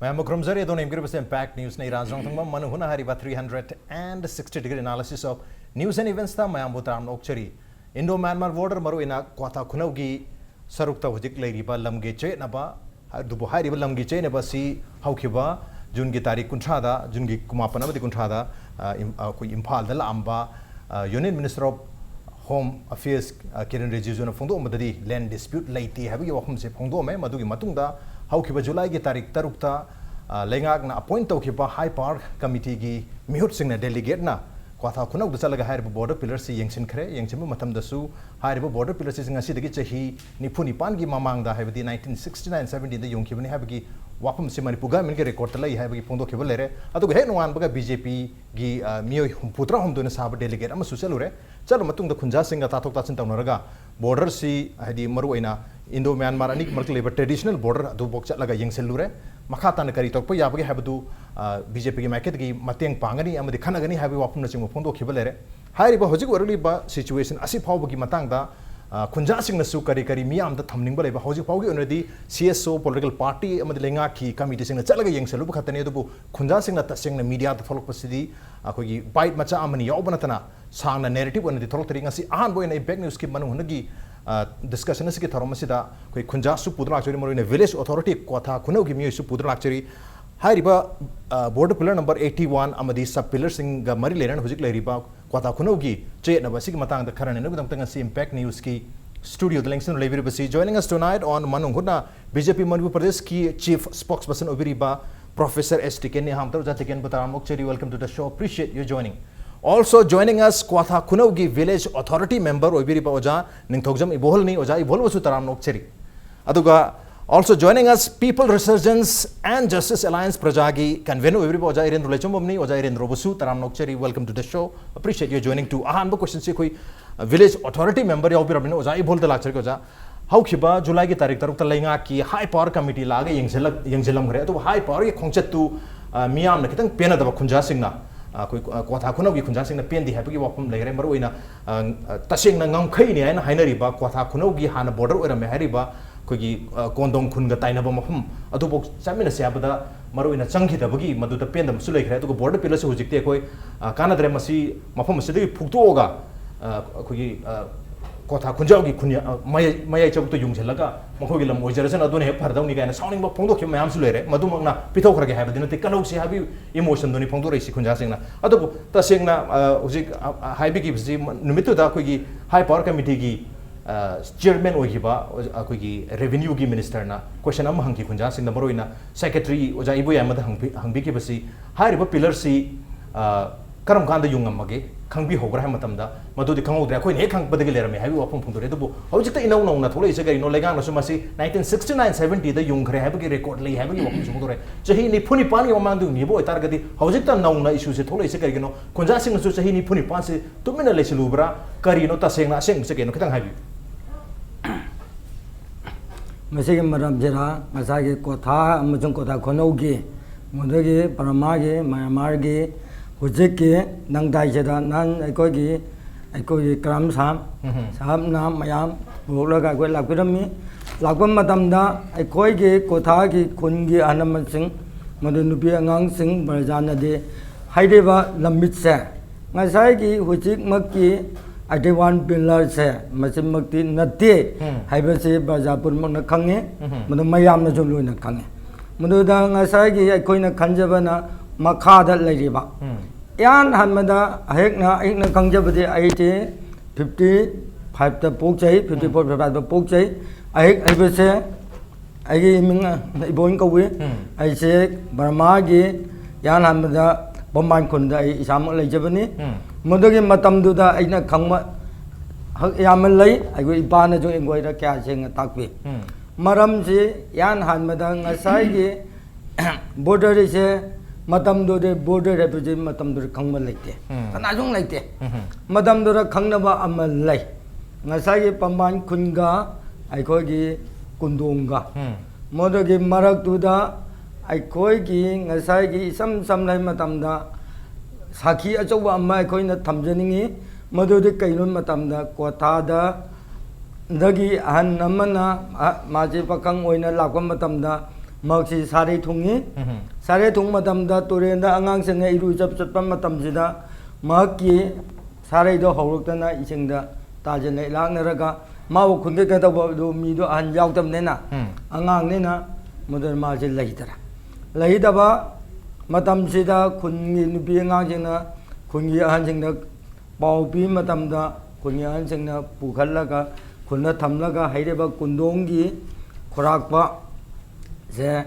मैं मुक्रमजरी दोनों इम्ग्रेबस impact news ने राजनाथ थंगम मनु हुना Hariba 360 degree analysis of news and events था मैं बुतराम नोक्चरी इंडो म्यांमार बॉर्डर मरु इना क्वाथा खुनौगी सरुकता हुजिक लेरिबा लमगे चेनबा दुबो हारिबा लमगे चेनबा सी हौखिबा जून की तारीख कुंठादा जून की कुमापन अमदि कुंठादा कोई इम्फाल दा लांबा union minister of home affairs Kiren Rijiju ने फोंदो मददी लैंड डिस्प्यूट लेती है बगी वखम से फोंदो में मदुगी मतुंगदा हौखिबा जुलाई की तारीख तरुकता लेंगाकना अपॉइंट तौखिबा हाई पावर कमिटी की मिहुत सिंह डेलीगेट ना क्वाथा खुनौद चलगा हारिबा बॉर्डर पिलर से यंगसिनखरे यंगसिनबा मतमदसु हारिबा बॉर्डर पिलर से ngasi चाही निफु निपान की मामांगदा हाइबदी 1969 70 दा योंखिबनी हाइबगी वाफम से मणिपुर गवर्नमेंट के रिकॉर्ड तलाई हाइबगी फोंदोखिबा लेरे अदुग हे नोवानबगा बीजेपी की मियो हुपुत्रा हमदुना साब डेलीगेट अमा सुचलुरे चलो मतुंगदा खुंजा सिंगा ताथोक ताचिन तौनरगा बॉर्डर सी हाइदी मरुइना इंडो म्यांमार अनिक मरक लेबा ट्रेडिशनल बॉर्डर अदु बोक चलगा यंगसेलुरे मखा तान करी तोकप याबगे हाइबदु बीजेपी की मार्केट की मतेंग पांगनी अमदि खनगनी हाइबे वाफम नचिंग फोंदोखिबा लेरे हाइरिबा होजिक वरलिबा सिचुएशन असि फावबगी मतंगदा खुंजा सिंगनसु करी करी मियामदा थमनिंगबा लेबा होजिक फावगी ओनदी सीएसओ पॉलिटिकल पार्टी अमदि लेंगा की कमिटी सिंगना चलगा यंगसेलु खतने अदुबु खुंजा सिंगना तसेंगना मीडिया द थोलकपसिदी अखोगी बाइट मचा अमनि यावबनतना सांगना नैरेटिव ओनदी थोलतरी ngasi ahन बोयना इम्पैक्ट न्यूज़ की मनु हुनगी डिस्कशन से थरमसिदा कोई खुंजा सु पुदर लाक्चरी मरुने विलेज अथॉरिटी क्वाथा खुनौ की मियो सु पुदर लाक्चरी हाइरिबा बोर्डर पिलर नंबर 81 अमदी सब पिलर सिंग गा मरी लेरन हुजिक लेरिबा क्वाथा खुनौ की चेनबा सिग मतंग द खरने नगदम तंगसी इम्पैक्ट न्यूज़ की स्टूडियो दलेंगसन लेबिरबसी जॉइनिंग अस टुनाइट ऑन मनुंगुना बीजेपी मणिपुर प्रदेश की चीफ स्पोक्सपर्सन ओबिरिबा प्रोफेसर एस टिकेन ने हमतर जातिकेन बताम मोक्चरी welcome to the show appreciate you joining Also joining us Kwatha Khunaugi village authority member Oibiriba Oja Ningthokjam Ibolni Oja Ibol wasu taram nokcheri aduga also joining us People Resurgence and Justice Alliance Prajagi convener Oibiriba Oja Irendra Lechomomni Oja Irendra wasu taram nokcheri welcome to the show appreciate you joining too ahan bo question se koi village authority member ya Oibirabni Oja Ibol da lacheri Oja haukiba July ki tarikh taruk ta lainga ki high power committee laga yengselam gre adu high power ye khongchat tu miyam na kitang pena da khunja singna कोई क्वाथा खुनौ की खुंजा सिंगना पेंदी हाइबगी वाफम लेरे मरुइना तसेंगना ngangkhai ni haina hainariba क्वाथा खुनौ की हाना border ओरमे हारिबा कोगी कोंदोंग खुनगा ताइनबा मफम अदुबो चामिना सेबदा मरुइना चंगखिदबगी मदुदा पेंदम सु लेखरे अदुगो border pillar से हुजिकते कोई कानाद्रे मसी मफम मसिदगी फुक्तोगा कोगी क्वाथा खुंजाओगी खुन्या मय चौक तो युंगसेलगा मखोगी लम ओइजरसन अदुने हे फरदौनी गायना साउनिंग बा फोंदोखि मयाम सु लेरे मदुमंगना पिथोखरगे हाबदि नते कनौसी हाबि इमोशन दोनी फोंदो रैसि खुंजा सिंगना अदुबो तसेंगना हुजिक हाइबिगी बिजि नुमितुदा कोगी हाई पावर कमिटी की चेयरमैन ओइगिबा कोगी रेवेन्यू की मिनिस्टर ना क्वेश्चन अम हंगी खुंजा सिंगना मरोइना सेक्रेटरी ओजा इबो यामद हंबिकी बसी हाइरिबा पिलर सी करम कांदा युंगमगे खंगबी होग्रा मतमदा मदुदि खंगौद्रे अखोइन हे खंगबदगे लेरमे हाइबि वाफम फुंदोरे दबु हौजिकता इनौ नौना थोलैसे गरिनो लेगांगनसु मसी 1969 70 दा युंगखरे हाइबि रिकॉर्ड लै हाइबि वाफम सुंदोरे चही निफुनि पानी वमांदु निबो इतारगदि हौजिकता नौना इशू से थोलैसे गरिनो खुंजा सिंगसु चही निफुनि पान से तुमिना लेसिलुब्रा करिनो तसेंगना असेंग से केनो खितंग हाइबि मसिगे मरम जेरा मसागे कोथा अमजुंग कोथा खोनौगी मुदगे परमागे म्यांमारगे हुजिक के नंगदाइजेदा नान अकोगी क्रम साम नाम मयाम बोलगा अखोय लाकरमी लाकम मतमदा अखोयगे कोथा की खुन की अनम सिंह मदु नुपी अंगांग सिंह बरजानदे हाइदेबा लंबित से ngasai की हुजिक मक्की अडेवान पिलर से मसिम मक्ति नते हाइबसे बजापुर मन खंगे मदु मयाम न जो लोइना खंगे मदुदा ngasai की अखोयना खंजबना मखादा लेरिबा यान हनमदा हेकना खंजबदे आइते 55 ता पोकचै 54 55 पोकचै अहेक आइबसे आइगे मिंग इबोइन कौवे आइसे बर्मा गे यान हनमदा बमान खुंदा इसाम लेजबनी मदुगे मतमदुदा आइना खंगमा हक याम लै आइगो इपाना जो इंगोइरा क्या सेंग ताकवे मरम से यान हनमदा ngasai गे बॉर्डर से मतम दो बॉर्डर है तुझे मतम दो खंग में लेते कनाजुंग लेते मतम दो खंगनबा अमल लै ngasai पमान खुनगा अखोगी कुंदोंगा मोदगी मरक तुदा अखोगी ngasai की सम समनै मतमदा साखी अचौबा अमा अखोइना थमजनिंगी मदुदि कैनो मतमदा कोथादा दगी अहन नमना माजे पखंग ओइना लाको मतमदा ꯃꯛꯁꯤ ꯁꯥꯔꯩ ꯊꯨꯡꯉꯤ ꯁꯥꯔꯩ ꯊꯨꯡ ꯃꯇꯝꯗ ꯇꯨꯔꯦꯟꯗ ꯑꯉꯥꯡꯁꯤꯡꯅ ꯏꯔꯨꯖꯕ ꯆꯠꯄ ꯃꯇꯝꯁꯤꯗ ꯃꯍꯥꯛꯀꯤ ꯁꯥꯔꯩꯗꯣ ꯍꯧꯔꯛꯇꯅ ꯏꯁꯤꯡꯗ ꯇꯥꯖꯅ ꯂꯥꯛꯅꯔꯒ ꯃꯥꯕꯨ ꯈꯨꯟꯒꯠꯀ ꯇꯧꯕꯗꯨ ꯃꯤꯗꯣ ꯑꯍꯟ ꯌꯥꯎꯗꯕꯅꯤꯅ ꯑꯉꯥꯡꯅꯤꯅ ꯃꯗꯨꯅ ꯃꯥꯁꯤ ꯂꯩꯇꯔꯦ ꯂꯩꯇꯕ ꯃꯇꯝꯁꯤꯗ ꯈꯨꯟꯒꯤ ꯅꯨꯄꯤ ꯑꯉꯥꯡꯁꯤꯡꯅ ꯈꯨꯟꯒꯤ ꯑꯍꯟꯁꯤꯡꯗ ꯄꯥꯎ ꯄꯤ ꯃꯇꯝꯗ ꯈꯨꯟꯒꯤ ꯑꯍꯟꯁꯤꯡꯅ ꯄꯨꯈꯠꯂꯒ ꯈꯨꯟꯗ ꯊꯝꯂꯒ ꯍꯩꯔꯤꯕ ꯀꯨꯟꯗꯣꯡꯒꯤ ꯈꯨꯔꯥꯛꯄ ꯁꯦ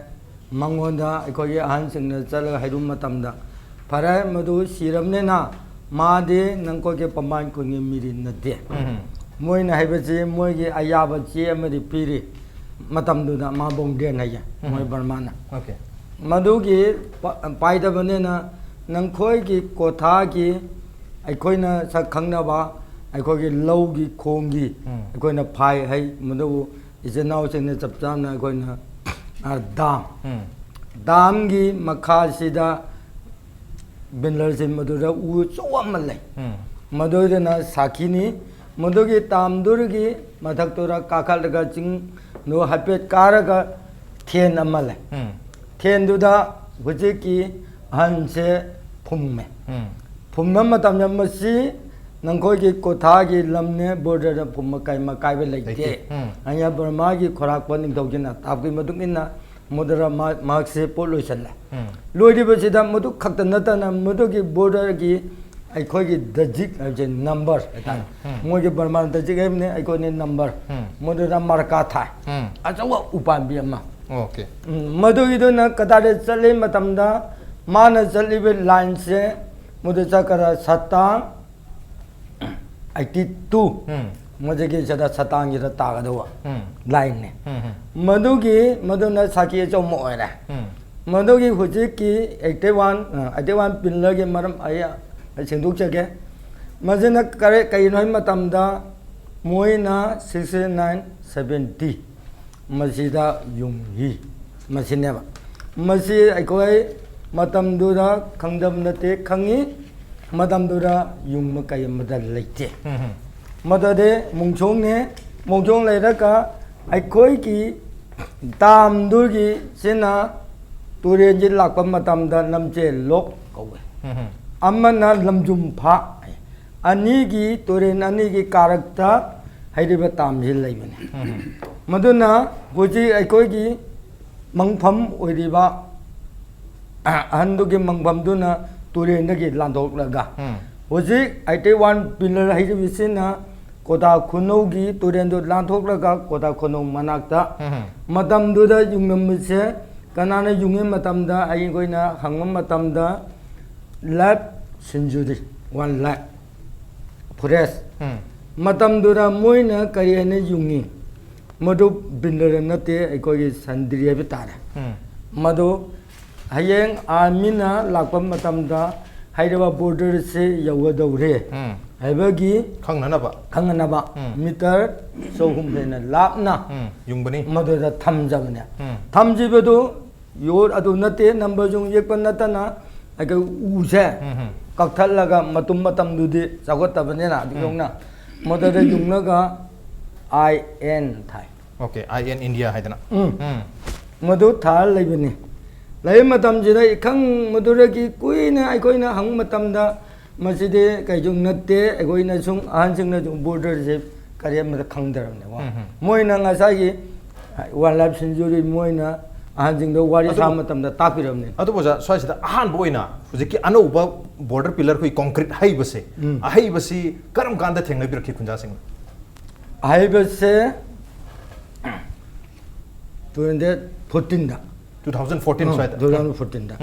ꯃꯉꯣꯟꯗ ꯑꯩꯈꯣꯏꯒꯤ ꯑꯍꯟꯁꯤꯡꯅ ꯆꯠꯂꯒ ꯍꯩꯔꯨ ꯃꯇꯝꯗ ꯐꯔꯦ ꯃꯗꯨ ꯁꯤꯔꯕꯅꯤꯅ ꯃꯥꯗꯤ ꯅꯪꯈꯣꯏꯒꯤ ꯄꯝꯕꯥꯟ ꯈꯨꯟꯒꯤ ꯃꯤꯔꯤ ꯅꯠꯇꯦ ꯃꯣꯏꯅ ꯍꯥꯏꯕꯁꯤ ꯃꯣꯏꯒꯤ ꯑꯌꯥꯕ ꯆꯦ ꯑꯃꯗꯤ ꯄꯤꯔꯤ ꯃꯇꯝꯗꯨꯗ ꯃꯥꯕꯣꯡꯗꯦꯟ ꯍꯥꯏꯌꯦ ꯃꯣꯏ ꯕꯔꯃꯥꯅ ꯃꯗꯨꯒꯤ ꯄꯥꯏꯗꯕꯅꯤꯅ ꯅꯪꯈꯣꯏꯒꯤ ꯀꯣꯊꯥꯒꯤ ꯑꯩꯈꯣꯏꯅ ꯁꯛ ꯈꯪꯅꯕ ꯑꯩꯈꯣꯏꯒꯤ ꯂꯧꯒꯤ ꯈꯣꯡꯒꯤ ꯑꯩꯈꯣꯏꯅ ꯐꯥꯏ ꯍꯩ ꯃꯗꯨꯕꯨ ꯏꯆꯤꯟ ꯏꯅꯥꯎꯁꯤꯡꯅ ꯆꯞ ꯆꯥꯅ ꯑꯩꯈꯣꯏꯅ ꯗꯥꯝꯒꯤ ꯃꯈꯥꯁꯤꯗ ꯕꯤꯟꯂꯔꯁꯤ ꯃꯗꯨꯗ ꯎ ꯆꯧ ꯑꯃ ꯂꯩ ꯃꯗꯨꯗꯅ ꯁꯥꯈꯤꯅꯤ ꯃꯗꯨꯒꯤ ꯇꯥꯝꯗꯨꯒꯤ ꯃꯊꯛꯇꯨꯗ ꯀꯥꯈꯠꯂꯒ ꯆꯤꯡꯗꯨ ꯍꯥꯏꯐꯦꯠ ꯀꯥꯔꯒ ꯊꯦꯟ ꯑꯃ ꯂꯩ ꯊꯦꯟꯗꯨꯗ ꯍꯧꯖꯤꯛꯀꯤ ꯑꯍꯟꯁꯦ ꯐꯨꯝꯃꯦ ꯐꯨꯝꯕ ꯃꯇꯝꯗ ꯃꯁꯤ ꯅꯪꯈꯣꯏꯒꯤ ꯀꯣꯊꯥꯒꯤ ꯂꯝꯅꯦ ꯕꯣꯔꯗꯔꯗ ꯐꯨꯝꯕ ꯀꯥꯏꯕ ꯂꯩꯇꯦ ꯑꯩꯅ ꯕꯔꯃꯥꯒꯤ ꯈꯣꯔꯥꯛꯄ ꯅꯤꯡꯊꯧꯁꯤꯅ ꯇꯥꯛꯄꯒꯤ ꯃꯇꯨꯡ ꯏꯟꯅ ꯃꯗꯨꯗ ꯃꯍꯥꯛꯁꯦ ꯄꯣꯠ ꯂꯣꯏꯁꯜꯂꯦ ꯂꯣꯏꯔꯤꯕꯁꯤꯗ ꯃꯗꯨ ꯈꯛꯇ ꯅꯠꯇꯅ ꯃꯗꯨꯒꯤ ꯕꯣꯔꯗꯔꯒꯤ ꯑꯩꯈꯣꯏꯒꯤ ꯗꯖꯤꯛ ꯍꯥꯏꯕꯁꯦ ꯅꯝꯕꯔ ꯍꯥꯏꯇꯥꯔꯦ ꯃꯣꯏꯒꯤ ꯕꯔꯃꯥ ꯗꯖꯤꯛ ꯍꯥꯏꯕꯅꯤ ꯑꯩꯈꯣꯏꯅ ꯅꯝꯕꯔ ꯃꯗꯨꯗ ꯃꯔꯀꯥ ꯊꯥꯏ ꯑꯆꯧꯕ ꯎꯄꯥꯝꯕꯤ ꯑꯃ ꯃꯗꯨꯒꯤꯗꯨꯅ ꯀꯗꯥꯏꯗ ꯆꯠꯂꯤ ꯃꯇꯝꯗ ꯃꯥꯅ ꯆꯠꯂꯤꯕ ꯂꯥꯏꯟꯁꯦ ꯃꯗꯨ ꯆꯠꯀꯗ ꯁꯇꯥꯡ 82 ꯃꯗꯨꯒꯤ ꯁꯤꯗ ꯁꯇꯥꯡꯒꯤꯗ ꯇꯥꯒꯗꯧꯕ ꯂꯥꯏꯟꯅꯦ ꯃꯗꯨꯅ ꯁꯥꯈꯤ ꯑꯆꯧꯕ ꯑꯣꯏꯔꯦ ꯃꯗꯨꯒꯤ ꯍꯧꯖꯤꯛꯀꯤ 81 ꯄꯤꯜꯂꯔꯒꯤ ꯃꯔꯝ ꯑꯩ ꯁꯦꯡꯗꯣꯛꯆꯒꯦ ꯃꯁꯤꯅ ꯀꯔꯤꯅꯣ ꯍꯥꯏꯕ ꯃꯇꯝꯗ ꯃꯣꯏꯅ 69 70 ꯃꯁꯤꯗ ꯌꯨꯡꯍꯤ ꯃꯁꯤꯅꯦꯕ ꯃꯁꯤ ꯑꯩꯈꯣꯏ ꯃꯇꯝꯗꯨꯗ ꯈꯪꯗꯕ ꯅꯠꯇꯦ ꯈꯪꯉꯤ ꯃꯇꯝꯗꯨꯗ ꯌꯨꯡꯕ ꯀꯩ ꯑꯃꯗ ꯂꯩꯇꯦ ꯃꯗꯨꯗꯤ ꯃꯣꯡꯁꯣꯡꯅꯦ ꯃꯣꯡꯁꯣꯡ ꯂꯩꯔꯒ ꯑꯩꯈꯣꯏꯒꯤ ꯗꯥꯝꯗꯨꯒꯤ ꯁꯤꯅ ꯇꯨꯔꯦꯟꯁꯤ ꯂꯥꯛꯄ ꯃꯇꯝꯗ ꯂꯝꯖꯦꯜ ꯂꯣꯛ ꯀꯧꯋꯦ ꯑꯃꯅ ꯂꯝꯖꯨꯝꯐꯥ ꯑꯅꯤꯒꯤ ꯇꯨꯔꯦꯟ ꯑꯅꯤꯒꯤ ꯀꯥꯔꯛꯇ ꯍꯩꯔꯤꯕ ꯇꯥꯝꯁꯤ ꯂꯩꯕꯅꯤ ꯃꯗꯨꯅ ꯍꯧꯖꯤꯛ ꯑꯩꯈꯣꯏꯒꯤ ꯃꯪꯐꯝ ꯑꯣꯏꯔꯤꯕ ꯑꯍꯟꯗꯨꯒꯤ ꯃꯪꯐꯝꯗꯨꯅ ꯇꯨꯔꯦꯟꯗꯒꯤ ꯂꯥꯟꯊꯣꯛꯂꯒ ꯍꯧꯖꯤꯛ 81 ꯄꯤꯂꯔ ꯍꯩꯔꯤꯕꯁꯤꯅ ꯀꯣꯇꯥ ꯈꯨꯅꯧꯒꯤ ꯇꯨꯔꯦꯟꯗꯨ ꯂꯥꯟꯊꯣꯛꯂꯒ ꯀꯣꯇꯥ ꯈꯨꯅꯧ ꯃꯅꯥꯛꯇ ꯃꯇꯝꯗꯨꯗ ꯌꯨꯡꯂꯝꯕꯁꯦ ꯀꯅꯥꯅ ꯌꯨꯡꯉꯤ ꯃꯇꯝꯗ ꯑꯩꯈꯣꯏꯅ ꯍꯪꯕ ꯃꯇꯝꯗ ꯂꯥꯏꯐ ꯁꯦꯟꯆꯨꯔꯤ 1 lakh ꯐꯣꯔꯦꯁ ꯃꯇꯝꯗꯨꯗ ꯃꯣꯏꯅ ꯀꯔꯤ ꯍꯥꯏꯅ ꯌꯨꯡꯉꯤ ꯃꯗꯨ ꯕꯤꯟꯗꯔ ꯅꯠꯇꯦ ꯑꯩꯈꯣꯏꯒꯤ ꯁꯟꯗ꯭ꯔꯤ ꯍꯥꯏꯕ ꯇꯥꯔꯦ ꯃꯗꯨ ꯍꯌꯦꯡ ꯑꯥꯔꯃꯤꯅ ꯂꯥꯛꯄ ꯃꯇꯝꯗ ꯍꯥꯏꯔꯤꯕ ꯕꯣꯔꯗꯔꯁꯦ ꯌꯧꯒꯗꯧꯔꯦ ꯍꯥꯏꯕꯒꯤ ꯈꯪꯅꯅꯕ ꯃꯤꯇꯔ 300 ꯍꯦꯟꯅ ꯂꯥꯞꯅ ꯌꯨꯡꯕꯅꯤ ꯃꯗꯨꯗ ꯊꯝꯖꯕꯅꯦ ꯊꯝꯖꯤꯕꯗꯨ ꯌꯣꯠ ꯑꯗꯨ ꯅꯠꯇꯦ ꯅꯝꯕꯔꯁꯨ ꯌꯦꯛꯄ ꯅꯠꯇꯅ ꯑꯩꯈꯣꯏ ꯎꯁꯦ ꯀꯛꯊꯠꯂꯒ ꯃꯇꯝꯗꯨꯗꯤ ꯆꯥꯎꯈꯠꯇꯕꯅꯤꯅ ꯑꯗꯨꯒ ꯃꯗꯨꯗ ꯌꯨꯡꯂꯒ IN ꯊꯥꯏ IN ꯏꯟꯗꯤꯌꯥ ꯍꯥꯏꯗꯅ ꯃꯗꯨ ꯊꯥꯔ ꯂꯩꯕꯅꯤ ꯂꯩꯕ ꯃꯇꯝꯁꯤꯗ ꯏꯈꯪ ꯃꯗꯨꯗꯒꯤ ꯀꯨꯏꯅ ꯑꯩꯈꯣꯏꯅ ꯍꯪꯕ ꯃꯇꯝꯗ ꯃꯁꯤꯗꯤ ꯀꯩꯁꯨ ꯅꯠꯇꯦ ꯑꯩꯈꯣꯏꯅ ꯁꯨꯝ ꯑꯍꯟꯁꯤꯡꯅ ꯁꯨꯝ ꯕꯣꯔꯗꯔꯁꯦ ꯀꯔꯤ ꯑꯃꯗ ꯈꯪꯗ꯭ꯔꯕꯅꯦ ꯃꯣꯏꯅ ꯉꯁꯥꯏꯒꯤ 1 lakh ꯁꯦꯟꯆꯨꯔꯤ ꯃꯣꯏꯅ ꯑꯍꯟꯁꯤꯡꯗ ꯋꯥꯔꯤ ꯁꯥꯕ ꯃꯇꯝꯗ ꯇꯥꯛꯄꯤꯔꯕꯅꯤ ꯑꯗꯨꯕꯨ ꯁ꯭ꯋꯥꯏꯁꯤꯗ ꯑꯍꯥꯟꯕ ꯑꯣꯏꯅ ꯍꯧꯖꯤꯛꯀꯤ ꯑꯅꯧꯕ ꯕꯣꯔꯗꯔ ꯄꯤꯂꯔ ꯑꯩꯈꯣꯏ ꯀꯣꯟꯀ꯭ꯔꯤꯠ ꯍꯩꯕꯁꯦ ꯑꯍꯩꯕꯁꯤ ꯀꯔꯝ ꯀꯥꯟꯗ ꯊꯦꯡꯅꯕꯤꯔꯛꯈꯤ ꯈꯨꯟꯖꯥꯁꯤꯡꯅ ꯑꯍꯩꯕꯁꯦ 2014ꯗ 2014 ꯁ꯭ꯋꯥꯏꯗ 2014ꯗ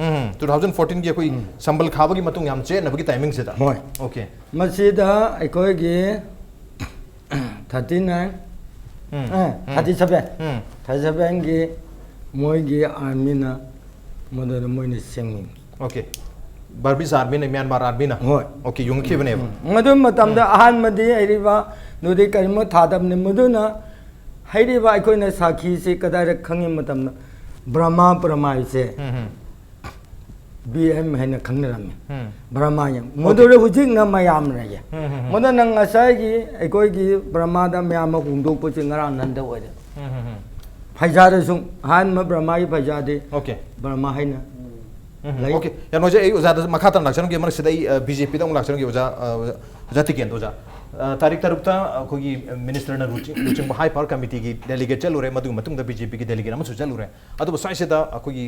2014ꯒꯤ ꯑꯩꯈꯣꯏ ꯁꯝꯕꯜ ꯈꯥꯕꯒꯤ ꯃꯇꯨꯡ ꯌꯥꯝ ꯆꯦꯟꯅꯕꯒꯤ ꯇꯥꯏꯃꯤꯡꯁꯤꯗ ꯍꯣꯏ ꯃꯁꯤꯗ ꯑꯩꯈꯣꯏꯒꯤ 37ꯒꯤ ꯃꯣꯏꯒꯤ ꯑꯥꯔꯃꯤꯅ ꯃꯗꯨꯗ ꯃꯣꯏꯅ ꯆꯪꯉꯤ ꯕꯔꯕꯤꯁ ꯑꯥꯔꯃꯤꯅ ꯃ꯭ꯌꯥꯟꯃꯥꯔ ꯑꯥꯔꯃꯤꯅ ꯍꯣꯏ ꯌꯨꯡꯈꯤꯕꯅꯦꯕ ꯃꯗꯨ ꯃꯇꯝꯗ ꯑꯍꯥꯟꯕꯗꯤ ꯍꯩꯔꯤꯕ ꯅꯨꯗꯤ ꯀꯔꯤꯃ ꯊꯥꯗꯕꯅꯤ ꯃꯗꯨꯅ ꯍꯩꯔꯤꯕ ꯑꯩꯈꯣꯏꯅ ꯁꯥꯈꯤꯁꯤ ꯀꯗꯥꯏꯗ ꯈꯪꯉꯤ ꯃꯇꯝꯗ ꯕ꯭ꯔꯍ꯭ꯃꯥ ꯄ꯭ꯔꯃꯥꯏꯁꯦ BM ꯍꯥꯏꯅ ꯈꯪꯅꯔꯝꯃꯤ ꯕ꯭ꯔꯍ꯭ꯃꯥ ꯃꯗꯨꯗ ꯍꯧꯖꯤꯛꯅ ꯃꯌꯥꯝ ꯂꯩꯌꯦ ꯃꯗꯨꯅ ꯉꯁꯥꯏꯒꯤ ꯑꯩꯈꯣꯏꯒꯤ ꯕ꯭ꯔꯍ꯭ꯃꯥꯗ ꯃꯌꯥꯝ ꯑꯃ ꯍꯣꯡꯗꯣꯛꯄꯁꯤ ꯉꯔꯥꯡ ꯅꯍꯥꯟꯗ ꯑꯣꯏꯔꯦ फैजादसु हान ब्रह्मा की फैजादे ओके ब्रह्मा है ना ओके यार मुझे ओजा मखा तन लाक्चन की मर सिदा बीजेपी दा लाक्चन की ओजा ओजा टिकेन ओजा तारीख तरुकता अखोगी मिनिस्टर ना रुचिंग हाई पावर कमिटी की डेलीगेट चलुरे मदु मतुंग दा बीजेपी की डेलीगेट अमसु चलुरे अदु साइसेदा अखोगी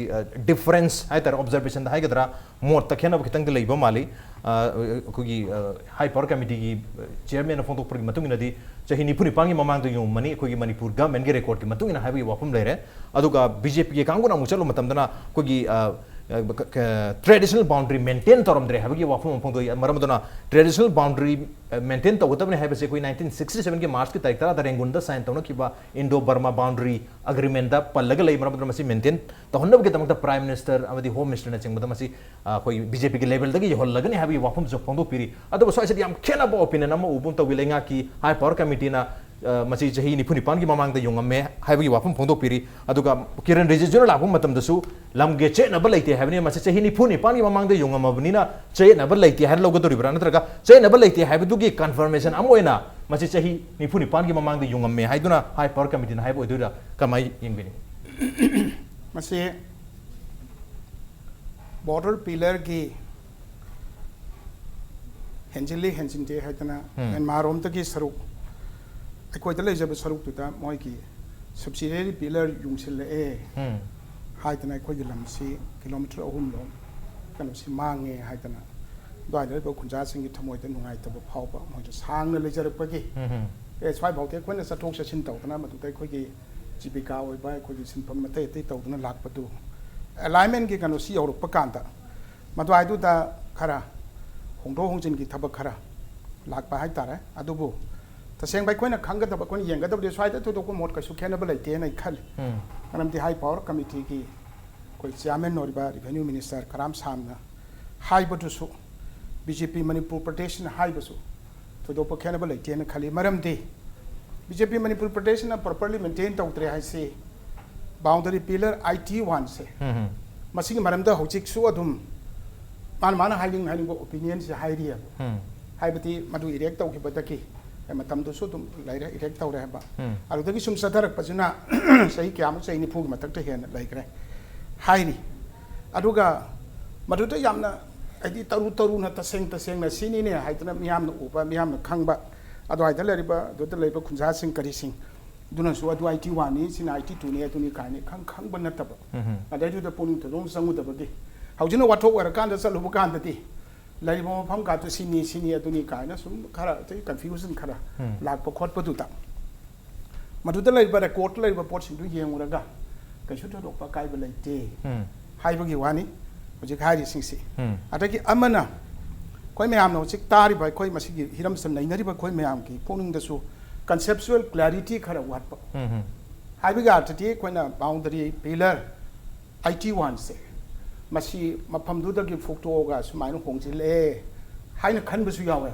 डिफरेंस हाई तर ऑब्जर्वेशन हाई गदरा मोर तखेना खितंग लेबो माली अखोगी हाई पावर कमिटी की चेयरमैन फोंदोक पर मतुंग नदी चाहे निपुनि पांगी ममांग दो मनी अखोगी मणिपुर गवर्नमेंट के रिकॉर्ड की मतुंग ना हाई वाफम लेरे अदुगा बीजेपी के कांगुना मुचलो मतमदना अखोगी ट्रेडिशनल बाउंड्री मेंटेन तौरमद्रे है वाफम फोंदो मरमदना ट्रेडिशनल बाउंड्री मेंटेन तौतबने है कोई 1967 के मार्च की तारीख तरह रेंगुंदा साइन तौन की इंडो बर्मा बाउंड्री अग्रीमेंट पल्लग मरमद मेंटेन तौहनब के प्राइम मिनिस्टर होम मिनिस्टर चिंबद कोई बीजेपी के लेवल योलगनी है वाफम जो फोंदोपीरी अब स्वाई खेब ओपिनियन उबुम तौगी लेंगा की हाई पावर कमिटी मसी चाही निफु निपान की ममांग योंगमे हाइबगी वाफम फोंदोपीरी अदुगा किरण रिजिजूना लापु मतमदसु लमगे चेनब लेते हैबने मसी चाही निफु निपान की ममांग योंगमबनिना चेनब लेते है लोगदोरिब्रा नत्रगा चेनब लेते हैबदुगी कन्फर्मेशन अमोइना मसी चाही निफु निपान की ममांग योंगमे हाइदुना हाई पावर कमिटी हाइब ओइदुरा कमाई यिंगबिनी मसी बॉर्डर पिलर की हेंजिली हेंजिनते हैदना म्यांमारोम तकी सरुक अखोई लेजब सरुकतुदा मोई सब्सिडियरी पिलर यूंसिले हाइतना अखोई लमसी किलोमीटर 3 लोम कनोसी मांगे हाइतना द्वाइले खुंजा सिंगी थमोइदा नुंगाइतब फावबा मोइ सांगना लेजरपगी स्वाइ भावते अखोइना चथोक चसिन तौदना मदुदा अखोई जीविका ओइबा अखोई सिनफम मते ते तौदना लाकपदु अलाइनमेंट की कनोसी यौरप कांदा मदुआइदुदा खरा होंदो होंजिन की थबक खरा लाकपा हाइतारे अदुबु तसेंग बाई कोइना खंगदब कोइना येंगदब स्वाइदा थोदोक मोट कसु खेनब लेते नै खल मरमदि हाई पावर कमिटी की कोई चेयरमैन ओरिबा रेवेन्यू मिनिस्टर कराम सामना हाइबदुसु बीजेपी मणिपुर प्रदेश न हाइबसु थोदोक खेनब लेते न खली मरमदि बीजेपी मणिपुर प्रदेश न प्रॉपर्ली मेंटेन तौद्रे हाइसे बाउंड्री पिलर IT1 से मसिग मरमदा हौजिकसु अदुम मान हाइलिंग ओपिनियन से हाइरिया हाइबति मदु इरेक्ट तौखिबदकी मतमदुसु तुम लाइरे इरेक्ट तौरे हबा अरुदगी सुम सदरकपजुना सही क्याम सही निफुग मतकते हेन लाइग्रे हाइरी अदुगा मदुदा यामना आइदि तरु न तसेंग न सिनिने हाइतना मियामना उबा मियामना खंगबा अदवाइदा लेरिबा दुदा लेबा खुंजा सिंग करिसिंग दुनसु अदु IT1 नि सिना IT2 ने तुनि काने खंग नतब अदैदुदा पुनिंग तरोम संगुदबगी हौजिना वाथोक वरकांदा चलुब कांदति लाइबो मफम का तो सिनी अदुनि कायना सुम खरा ते कंफ्यूजन खरा लाप खोटपदुता मदुदा लेबा रेकॉर्ड लेबा पोर्टसिंग दु येंगुरगा कैसु थोदोकपा काइबा लेते हाइबगी वानी होजिक हाइरि सिंगसी अदगी अमना कोइ मयाम नो चिक तारिबा कोइ मसिगी हिरम सन नैनरिबा कोइ मयाम की पोनिंगदसु कंसेप्चुअल क्लैरिटी खरा वाटपा हाइबगा अर्थति कोइना बाउंड्री पिलर IT1 से मसी मफमदुदगी फोक्टोगा सुमाइनो होंजिले हाइना खनबसु यावे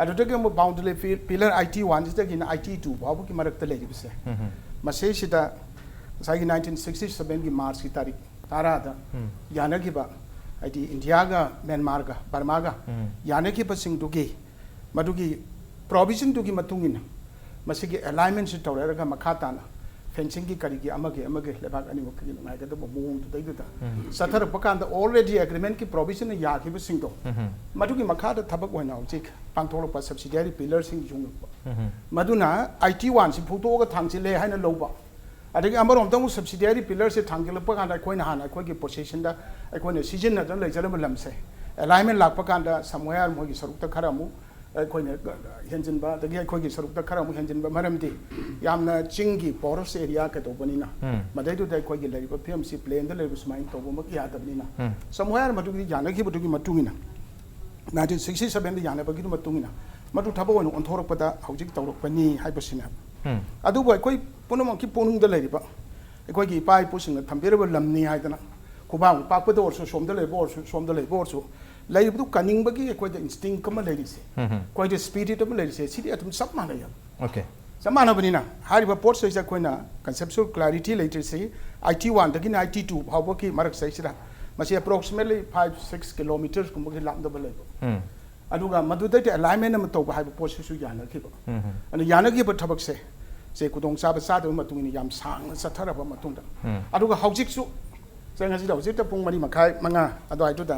अदुदगी मो बाउंड्री पिलर IT1 सिदगी ना IT2 बाबुकी मरकत लेरिबसे मसे सिदा सागी 1967 की मार्च की तारीख तारादा यानगिबा आइदि इंडिया गा म्यांमार गा बर्मा गा यानगिबा सिंगदुगी मदुगी प्रोविजन दुगी मतुंगिना मसिगी अलाइनमेंट से तौरगा मखाताना फेंसिंग की करी अमगे लेबाक अनिमुखी नाइगद मोंग तुदैदुदा सथर पकांद ऑलरेडी एग्रीमेंट की प्रोविजन याखिब सिंगदो मदुगी मखादा थबक होना उचिक पांथोलप सब्सिडियरी पिलर सिंग जुंग मदुना IT1 सि फुटोगा थांजिले हाइना लोबा अदगी अमरोम तमु सब्सिडियरी पिलर से थांगिलप कांदा कोइना हाना कोइगी पोजीशन दा कोइना सीजन न लेजरम लमसे अलाइनमेंट लाप कांदा समवेयर मोगी सरुक्ता खरामु कोइना हेंजिनबा दगी कोइगी सरुक्ता खरामु हेंजिनबा मरमदि यामना चिंगी फॉरेस्ट एरिया के तोबनिना मदैदु दai कोइगी लेरिबा PMC प्लेन दा लेबु सुमाइन तोबो मक यादबनिना समवेयर मदुगी जानगी बदुगी मतुंगिना 1967 दा यानबगी मतुंगिना मदु थबो वन ओंथोरपदा हौजिक तौरपनी हाइबसिना अदुबो कोइ पुनमकी पुनुंग दा लेरिबा कोइगी पाइ पुसिंग थंबेरबा लमनी हाइदना खुबांग पाकपदो ओरसो सोमदा लेबो ओरसो सोमदा लेबो ओरसो लाइबदु कनिंगबगी कोइदा इंस्टिंग कम लेरिसे कोइदा स्पिरिट अम लेरिसे सिदि अतुम सब मानया ओके सब मानबनिना हारिबा पोर्ट सैजा कोइना कंसेप्चुअल क्लैरिटी लेटरसे IT1 दगिना IT2 फावबकी मरक सैसिदा मसे अप्रोक्सीमेटली 5-6 किलोमीटर्स कुमबगी लामदब लेबो अदुगा मदुदै अलाइनमेंट अम तौबा हाइबा पोर्ट सैसु यानखिबो अन यानखिबो थबकसे ꯁꯦ ꯈꯨꯗꯣꯡꯆꯥꯕ ꯆꯥꯗꯕ ꯃꯇꯨꯡ ꯏꯟꯅ ꯌꯥꯝ ꯁꯥꯡꯅ ꯆꯠꯊꯔꯕ ꯃꯇꯨꯡꯗ ꯑꯗꯨꯒ ꯍꯧꯖꯤꯛꯁꯨ ꯉꯁꯤꯗ ꯍꯧꯖꯤꯛꯇ ꯄꯨꯡ 4:30 ꯑꯗꯨꯋꯥꯏꯗꯨꯗ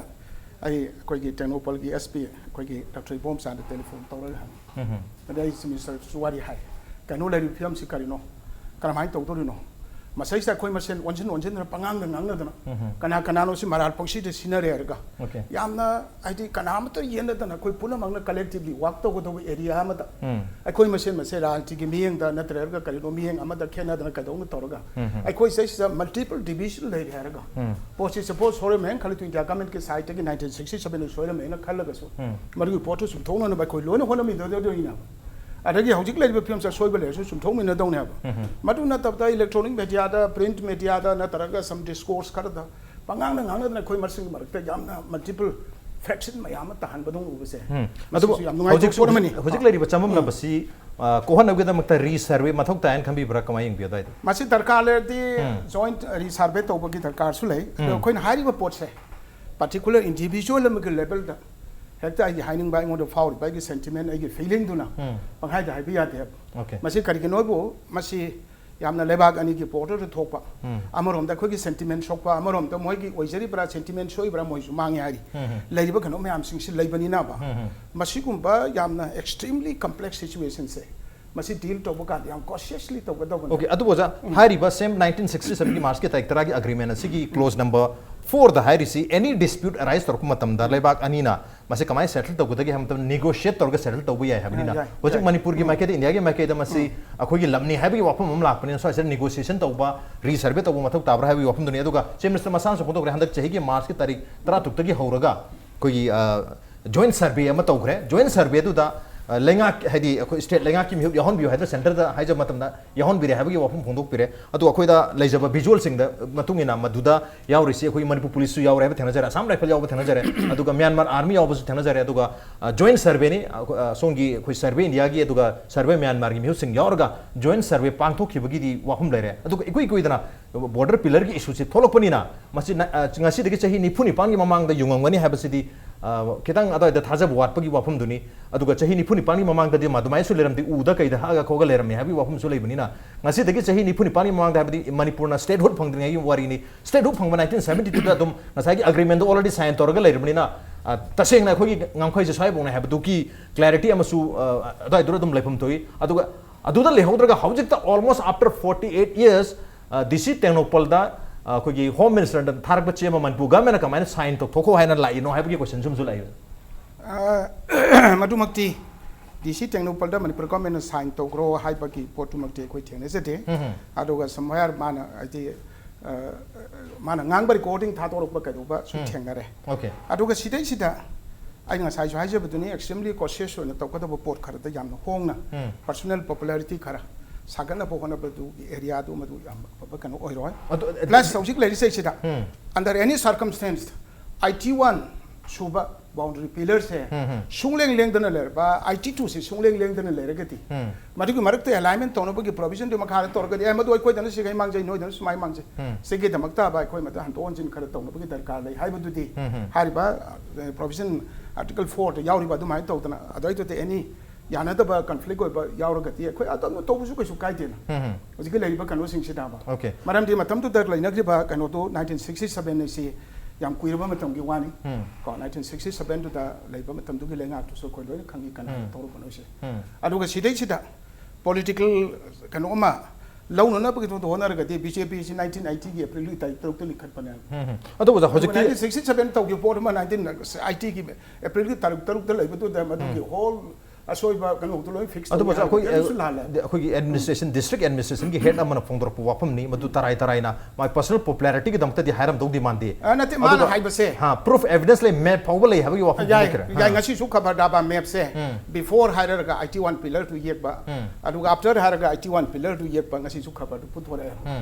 ꯑꯩꯈꯣꯏꯒꯤ ꯇꯦꯡꯅꯧꯄꯜꯒꯤ SP ꯑꯩꯈꯣꯏꯒꯤ ꯗꯣꯛꯇꯔ ꯏꯕꯣꯝꯆꯥꯗ ꯇꯦꯂꯤꯐꯣꯟ ꯇꯧꯔꯒ ꯍꯪꯉꯤ ꯑꯗ ꯑꯩ ꯃꯤꯅꯤꯁꯇꯔꯁꯨ ꯋꯥꯔꯤ ꯍꯥꯏ ꯀꯩꯅꯣ ꯂꯩꯔꯤꯕ ꯐꯤꯕꯝꯁꯤ ꯀꯔꯤꯅꯣ ꯀꯔꯝꯍꯥꯏꯅ ꯇꯧꯗꯣꯔꯤꯅꯣ ꯃꯁꯩꯁꯤꯗ ꯑꯩꯈꯣꯏ ꯃꯁꯦꯟ ꯑꯣꯟꯁꯤꯟꯗꯅ ꯄꯉꯥꯡꯗ ꯉꯥꯡꯅꯗꯅ ꯀꯅꯥꯅꯣꯁꯤ ꯃꯔꯥꯜ ꯄꯪꯁꯤꯗ ꯁꯤꯟꯅꯔꯦ ꯍꯥꯏꯔꯒ ꯌꯥꯝꯅ ꯍꯥꯏꯗꯤ ꯀꯅꯥꯃꯠꯇ ꯌꯦꯟꯅꯗꯅ ꯑꯩꯈꯣꯏ ꯄꯨꯝꯅꯃꯛꯅ ꯀꯂꯦꯛꯇꯤꯚꯂꯤ ꯋꯥꯛ ꯇꯧꯒꯗꯧꯕ ꯑꯦꯔꯤꯌꯥ ꯑꯃꯗ ꯑꯩꯈꯣꯏ ꯃꯁꯦꯟ ꯔꯥꯖꯅꯤꯇꯤꯒꯤ ꯃꯤꯠꯌꯦꯡꯗ ꯅꯠꯇ꯭ꯔꯒ ꯀꯔꯤꯅꯣ ꯃꯤꯠꯌꯦꯡ ꯑꯃꯗ ꯈꯦꯠꯅꯗꯅ ꯀꯩꯗꯧꯅ ꯇꯧꯔꯒ ꯑꯩꯈꯣꯏ ꯁꯤꯗ ꯃꯜꯇꯤꯄꯜ ꯗꯤꯚꯤꯖꯟ ꯂꯩꯔꯦ ꯍꯥꯏꯔꯒ ꯄꯣꯠꯁꯤ ꯁꯄꯣꯁ ꯁꯣꯏꯔꯝꯃꯦꯅ ꯈꯜꯂꯤ ꯏꯟꯗꯤꯌꯥ ꯒꯃꯦꯟꯠꯀꯤ ꯁꯥꯏꯠꯇꯒꯤ 1967 ꯁꯣꯏꯔꯝꯃꯦꯅ ꯈꯜꯂꯒꯁꯨ ꯃꯗꯨꯒꯤ ꯄꯣꯠꯇꯨ ꯆꯨꯝꯊꯣꯛꯅꯅꯕ ꯑꯩꯈꯣꯏ ꯂꯣꯏꯅ ꯍꯣꯠꯅꯃꯤꯟꯅꯗꯣꯏꯅꯦꯕ ꯑꯗꯒꯤ ꯍꯧꯖꯤꯛ ꯂꯩꯔꯤꯕ ꯐꯤꯕꯝꯁꯦ ꯑꯁꯣꯏꯕ ꯂꯩꯔꯁꯨ ꯆꯨꯝꯊꯣꯛꯃꯤꯟꯅꯗꯧꯅꯦꯕ ꯃꯗꯨ ꯅꯠꯇꯕꯗ ꯏꯂꯦꯛꯇ꯭ꯔꯣꯅꯤꯛ ꯃꯦꯗꯤꯌꯥꯗ ꯄ꯭ꯔꯤꯟꯠ ꯃꯦꯗꯤꯌꯥꯗ ꯅꯠꯇ꯭ꯔꯒ ꯁꯝ ꯗꯤꯁꯀꯣꯔꯁ ꯈꯔꯗ ꯄꯉꯥꯡꯗ ꯉꯥꯡꯅꯗꯅ ꯑꯩꯈꯣꯏ ꯃꯁꯤꯡꯒꯤ ꯃꯔꯛꯇ ꯌꯥꯝꯅ ꯃꯜꯇꯤꯄꯜ ꯐ꯭ꯔꯦꯛꯁꯟ ꯃꯌꯥꯝ ꯑꯃ ꯇꯥꯍꯟꯕꯗꯧꯅ ꯎꯕꯁꯦ ꯑꯗꯨꯕꯨ ꯌꯥꯝ ꯅꯨꯡꯉꯥꯏꯇꯕ ꯄꯣꯠ ꯑꯃꯅꯤ ꯍꯧꯖꯤꯛ ꯂꯩꯔꯤꯕ ꯆꯃꯝꯅꯕꯁꯤ ꯀꯣꯍꯟꯅꯕꯒꯤꯗꯃꯛꯇ ꯔꯤꯁꯔꯚꯦ ꯃꯊꯧ ꯇꯥꯏꯅ ꯈꯟꯕꯤꯕ꯭ꯔꯥ ꯀꯃꯥꯏꯅ ꯌꯦꯡꯕꯤꯌꯨ ꯑꯗꯨꯋꯥꯏꯗ ꯃꯁꯤ ꯗꯔꯀꯥꯔ ꯂꯩꯔꯗꯤ ꯖꯣꯏꯟꯠ ꯔꯤꯁꯔꯚꯦ ꯇꯧꯕꯒꯤ ꯗꯔꯀꯥꯔꯁꯨ ꯂꯩ ꯑꯗꯣ ꯑꯩꯈꯣꯏꯅ ꯍꯥꯏꯔꯤꯕ ꯄꯣꯠꯁꯦ ꯄꯥꯔꯇꯤꯀꯨꯂꯔ ꯏꯟꯗꯤꯕꯤꯖꯨꯋꯦꯜ ꯑꯃꯒꯤ ꯂꯦꯚꯦꯜꯗ ꯍꯦꯛꯇ ꯑꯩꯒꯤ ꯍꯥꯏꯅꯤꯡꯕ ꯑꯩꯉꯣꯟꯗ ꯐꯥꯎꯔꯤꯕ ꯑꯩꯒꯤ ꯁꯦꯟꯇꯤꯃꯦꯟ ꯑꯩꯒꯤ ꯐꯤꯂꯤꯡꯗꯨꯅ ꯄꯪꯍꯥꯏꯗ ꯍꯥꯏꯕ ꯌꯥꯗꯦꯕ ꯃꯁꯤ ꯀꯔꯤꯒꯤꯅꯣꯕꯨ ꯃꯁꯤ ꯌꯥꯝꯅ ꯂꯩꯕꯥꯛ ꯑꯅꯤꯒꯤ ꯕꯣꯔꯗꯔꯗ ꯊꯣꯛꯄ ꯑꯃꯔꯣꯝꯗ ꯑꯩꯈꯣꯏꯒꯤ ꯁꯦꯟꯇꯤꯃꯦꯟ ꯁꯣꯛꯄ ꯑꯃꯔꯣꯝꯗ ꯃꯣꯏꯒꯤ ꯑꯣꯏꯖꯔꯤꯕ꯭ꯔꯥ ꯁꯦꯟꯇꯤꯃꯦꯟ ꯁꯣꯏꯕ꯭ꯔꯥ ꯃꯣꯏꯁꯨ ꯃꯥꯡꯉꯦ ꯍꯥꯏꯔꯤ ꯂꯩꯔꯤꯕ ꯀꯩꯅꯣ ꯃꯌꯥꯝꯁꯤꯡꯁꯤ ꯂꯩꯕꯅꯤꯅꯕ ꯃꯁꯤꯒꯨꯝꯕ ꯌꯥꯝꯅ ꯑꯦꯛꯁꯇ꯭रीमली ꯀꯝꯄ꯭ꯂꯦꯛꯁ ꯁꯤꯆꯨꯋꯦꯁꯟꯁꯦ ꯃꯁꯤ ꯗꯤꯜ ꯇꯧꯕ ꯀꯥꯟꯗ ꯌꯥꯝ ꯀꯣꯁꯤꯌꯁꯂꯤ ꯇꯧꯒꯗꯧꯕꯅꯤ ꯑꯣꯀꯦ ꯑꯗꯨꯕꯨ ꯑꯣꯖꯥ ꯍꯥꯏꯔꯤꯕ ꯁꯦꯝ 1967ꯒꯤ ꯃꯥꯔꯆꯀꯤ ꯇꯥꯔꯤꯛ 10ꯒꯤ ꯑꯦꯒ꯭ꯔꯤꯃꯦꯟ ꯑꯁꯤꯒꯤ ꯀ꯭ꯂꯣꯖ ꯅꯝꯕꯔ 4ꯗ ꯍꯥꯏꯔꯤꯁꯤ ꯑꯦꯅꯤ ꯗꯤꯁꯄ꯭ꯌꯨꯠ ꯑꯔꯥꯏꯖ ꯇꯧꯔꯛꯄ ꯃꯇꯝꯗ ꯂꯩꯕꯥꯛ ꯑꯅꯤꯅ ꯃꯁꯤ ꯀꯃꯥꯏꯅ ꯁꯦꯇꯜ ꯇꯧꯒꯗꯒꯦ ꯍꯥꯏꯕ ꯃꯇꯝꯗ ꯅꯦꯒꯣꯁꯤꯌꯦꯠ ꯇꯧꯔꯒ ꯁꯦꯇꯜ ꯇꯧꯕ ꯌꯥꯏ ꯍꯥꯏꯕꯅꯤꯅ ꯍꯧꯖꯤꯛ ꯃꯅꯤꯄꯨꯔꯒꯤ ꯃꯥꯏꯀꯩꯗ ꯏꯟꯗꯤꯌꯥꯒꯤ ꯃꯥꯏꯀꯩꯗ ꯃꯁꯤ ꯑꯩꯈꯣꯏꯒꯤ ꯂꯝꯅꯤ ꯍꯥꯏꯕꯒꯤ ꯋꯥꯐꯝ ꯑꯃ ꯂꯥꯛꯄꯅꯤꯅ ꯁ꯭ꯋꯥꯏꯁꯤꯗ ꯅꯦꯒꯣꯁꯤꯌꯦꯁꯟ ꯇꯧꯕ ꯔꯤꯁꯔꯚꯦ ꯇꯧꯕ ꯃꯊꯧ ꯇꯥꯕ꯭ꯔꯥ ꯍꯥꯏꯕꯒꯤ ꯋꯥꯐꯝꯗꯨꯅꯤ ꯑꯗꯨꯒ ꯆꯤꯐ ꯃꯤꯅꯤꯁꯇꯔ ꯃꯁꯥꯅꯁꯨ ꯐꯣꯡꯗꯣꯛꯈ꯭ꯔꯦ ꯍꯟꯗꯛ ꯆꯍꯤꯒꯤ ꯃꯥꯔꯆꯀꯤ ꯇꯥꯔꯤꯛ 13ꯗꯒꯤ ꯍꯧꯔꯒ ꯑꯩꯈꯣꯏꯒꯤ ꯖꯣꯏꯟꯠ ꯁꯔꯚꯦ ꯑꯃ ꯇꯧꯈ꯭ꯔꯦ ꯖꯣꯏꯟꯠ ꯁꯔꯚꯦꯗꯨꯗ ꯂꯩꯉꯥꯛ ꯍꯥꯏꯗꯤ ꯑꯩꯈꯣꯏ ꯁ꯭ꯇꯦꯠ ꯂꯩꯉꯥꯛꯀꯤ ꯃꯤꯍꯨꯠ ꯌꯥꯎꯍꯟꯕꯤꯌꯨ ꯍꯥꯏꯗꯅ ꯁꯦꯟꯇꯔꯗ ꯍꯥꯏꯖꯕ ꯃꯇꯝꯗ ꯌꯥꯎꯍꯟꯕꯤꯔꯦ ꯍꯥꯏꯕꯒꯤ ꯋꯥꯐꯝ ꯐꯣꯡꯗꯣꯛꯄꯤꯔꯦ ꯑꯗꯨꯒ ꯑꯩꯈꯣꯏꯗ ꯂꯩꯖꯕ ꯚꯤꯖꯨꯋꯦꯜꯁꯤꯡꯗ ꯃꯇꯨꯡ ꯏꯟꯅ ꯃꯗꯨꯗ ꯌꯥꯎꯔꯤꯁꯤ ꯑꯩꯈꯣꯏ ꯃꯅꯤꯄꯨꯔ ꯄꯨꯂꯤꯁꯁꯨ ꯌꯥꯎꯔꯦ ꯍꯥꯏꯕ ꯊꯦꯡꯅꯖꯔꯦ ꯑꯁꯥꯝ ꯔꯥꯏꯐꯜ ꯌꯥꯎꯕ ꯊꯦꯡꯅꯖꯔꯦ ꯑꯗꯨꯒ ꯃ꯭ꯌꯥꯟꯃꯥꯔ ꯑꯥꯔꯃꯤ ꯌꯥꯎꯕꯁꯨ ꯊꯦꯡꯅꯖꯔꯦ ꯑꯗꯨꯒ ꯖꯣꯏꯟꯠ ꯁꯔꯚꯦꯅꯤ ꯁꯣꯝꯒꯤ ꯑꯩꯈꯣꯏ ꯁꯔꯚꯦ ꯏꯟꯗꯤꯌꯥꯒꯤ ꯑꯗꯨꯒ ꯁꯔꯚꯦ ꯃ꯭ꯌꯥꯟꯃꯥꯔꯒꯤ ꯃꯤꯍꯨꯠꯁꯤꯡ ꯌꯥꯎꯔꯒ ꯖꯣꯏꯟꯠ ꯁꯔꯚꯦ ꯄꯥꯡꯊꯣꯛꯈꯤꯕꯒꯤꯗꯤ ꯋꯥꯐꯝ ꯂꯩꯔꯦ ꯑꯗꯨꯒ ꯏꯀꯨꯏ ꯀꯨꯏꯗꯅ ꯕꯣꯔꯗꯔ ꯄꯤꯂꯔꯒꯤ ꯏꯁꯨꯁꯤ ꯊꯣꯛꯂꯛꯄꯅꯤꯅ ꯃꯁꯤ ꯉꯁꯤꯗꯒꯤ ꯆꯍꯤ 94ꯒꯤ ꯃꯃꯥꯡꯗ ꯌꯨꯡꯉꯝꯒꯅꯤ ꯍꯥꯏꯕꯁꯤꯗꯤ ꯈꯤꯇꯪ ꯑꯗꯨꯋꯥꯏꯗ ꯊꯥꯖꯕ ꯋꯥꯠꯄꯒꯤ ꯋꯥꯐꯝꯗꯨꯅꯤ ꯑꯗꯨꯒ ꯆꯍꯤ 94ꯒꯤ ꯃꯃꯥꯡꯗꯗꯤ ꯃꯗꯨꯃꯥꯏꯅꯁꯨ ꯂꯩꯔꯝꯗꯦ ꯎꯗ ꯀꯩꯗ ꯍꯛꯑꯒ ꯈꯣꯒ ꯂꯩꯔꯝꯃꯤ ꯍꯥꯏꯕꯒꯤ ꯋꯥꯐꯝꯁꯨ ꯂꯩꯕꯅꯤꯅ ꯉꯁꯤꯗꯒꯤ ꯆꯍꯤ 94ꯒꯤ ꯃꯃꯥꯡꯗ ꯍꯥꯏꯕꯗꯤ ꯃꯅꯤꯄꯨꯔꯅ ꯁ꯭ꯇꯦꯠꯍꯨꯠ ꯐꯪꯗ꯭ꯔꯤꯉꯩꯒꯤ ꯋꯥꯔꯤꯅꯤ ꯁ꯭ꯇꯦꯠꯍꯨꯠ ꯐꯪꯕ 1972ꯗ ꯑꯗꯨꯝ ꯉꯁꯥꯏꯒꯤ ꯑꯦꯒ꯭ꯔꯤꯃꯦꯟꯗꯣ ꯑꯣꯜꯔꯦꯗꯤ ꯁꯥꯏꯟ ꯇꯧꯔꯒ ꯂꯩꯔꯕꯅꯤना तसेंगना अखोगी ngangkhoi je swai bongna habduki clarity amasu adai dura dum lephum toi aduga aduda lehodraga hojik ta almost after 48 years disi Tengnoupal da अखोगी होम मिनिस्टर दा थारक बच्चे म मनपु गमेना कमाइन साइन तो थोखो हाइना लाई नो हाइबगी क्वेश्चन जुम जुलाई मधुमक्ति disi Tengnoupal da Manipur government sign to grow haibagi potumakti koi thene jete aduga somewhere mana ati mana ngangbari coding thatorok ba kaduba su thengare okay aduga sidai sida ai nga sai haije buduni extremely cautious na to kada port khara da yamna hongna personal popularity khara sagana bo hona badu area do madu yam ba kan oi roi plus saujik lady say sida under any circumstance IT1 suba boundary pillars hai sungleng leng dana ler ba IT2 se sungleng leng dana ler gati madu ki marak te alignment tono ba ki provision de makha tor ga ai madu koi dana se gai mang jai noi dana sumai mang jai se ge damakta ba koi madu han ton jin khara tono ba ki darkar lai hai madu di hari ba provision article 4 de yauri ba du mai to dana adai to te any yana da ba conflict oi ba yaura gati koi atam to bu su kai su kai de na uji ke lai ba kanu sing sida ba okay maram di matam tu dar lai na gri ba kanu to 1967 ne se yam kuiraba matam gi wani ko 1967 tu da leiba matam tu gi lenga tu so ko loi khangi kan toru bano se aduga sidai sida political kanoma launu na bagi to honar ga de BJP si 1980 gi April tai tok tu likhat pana adu waja hojik 1967 tau gi por ma 1980 gi April gi taruk da leiba tu da madu gi whole asoiba kanu to loi fix adu waja akoi gi administration district administration gi head amana phongdor pu wapam ni madu tarai na my personal popularity gi damta di hairam dog demand di nate mana haiba se ha proof evidence le map phawba le habagi wapam ya ya ngasi su khabar da ba map se before hire ga IT1 pillar to yek ba adu after hire ga IT1 pillar to yek ba ngasi su khabar du put hore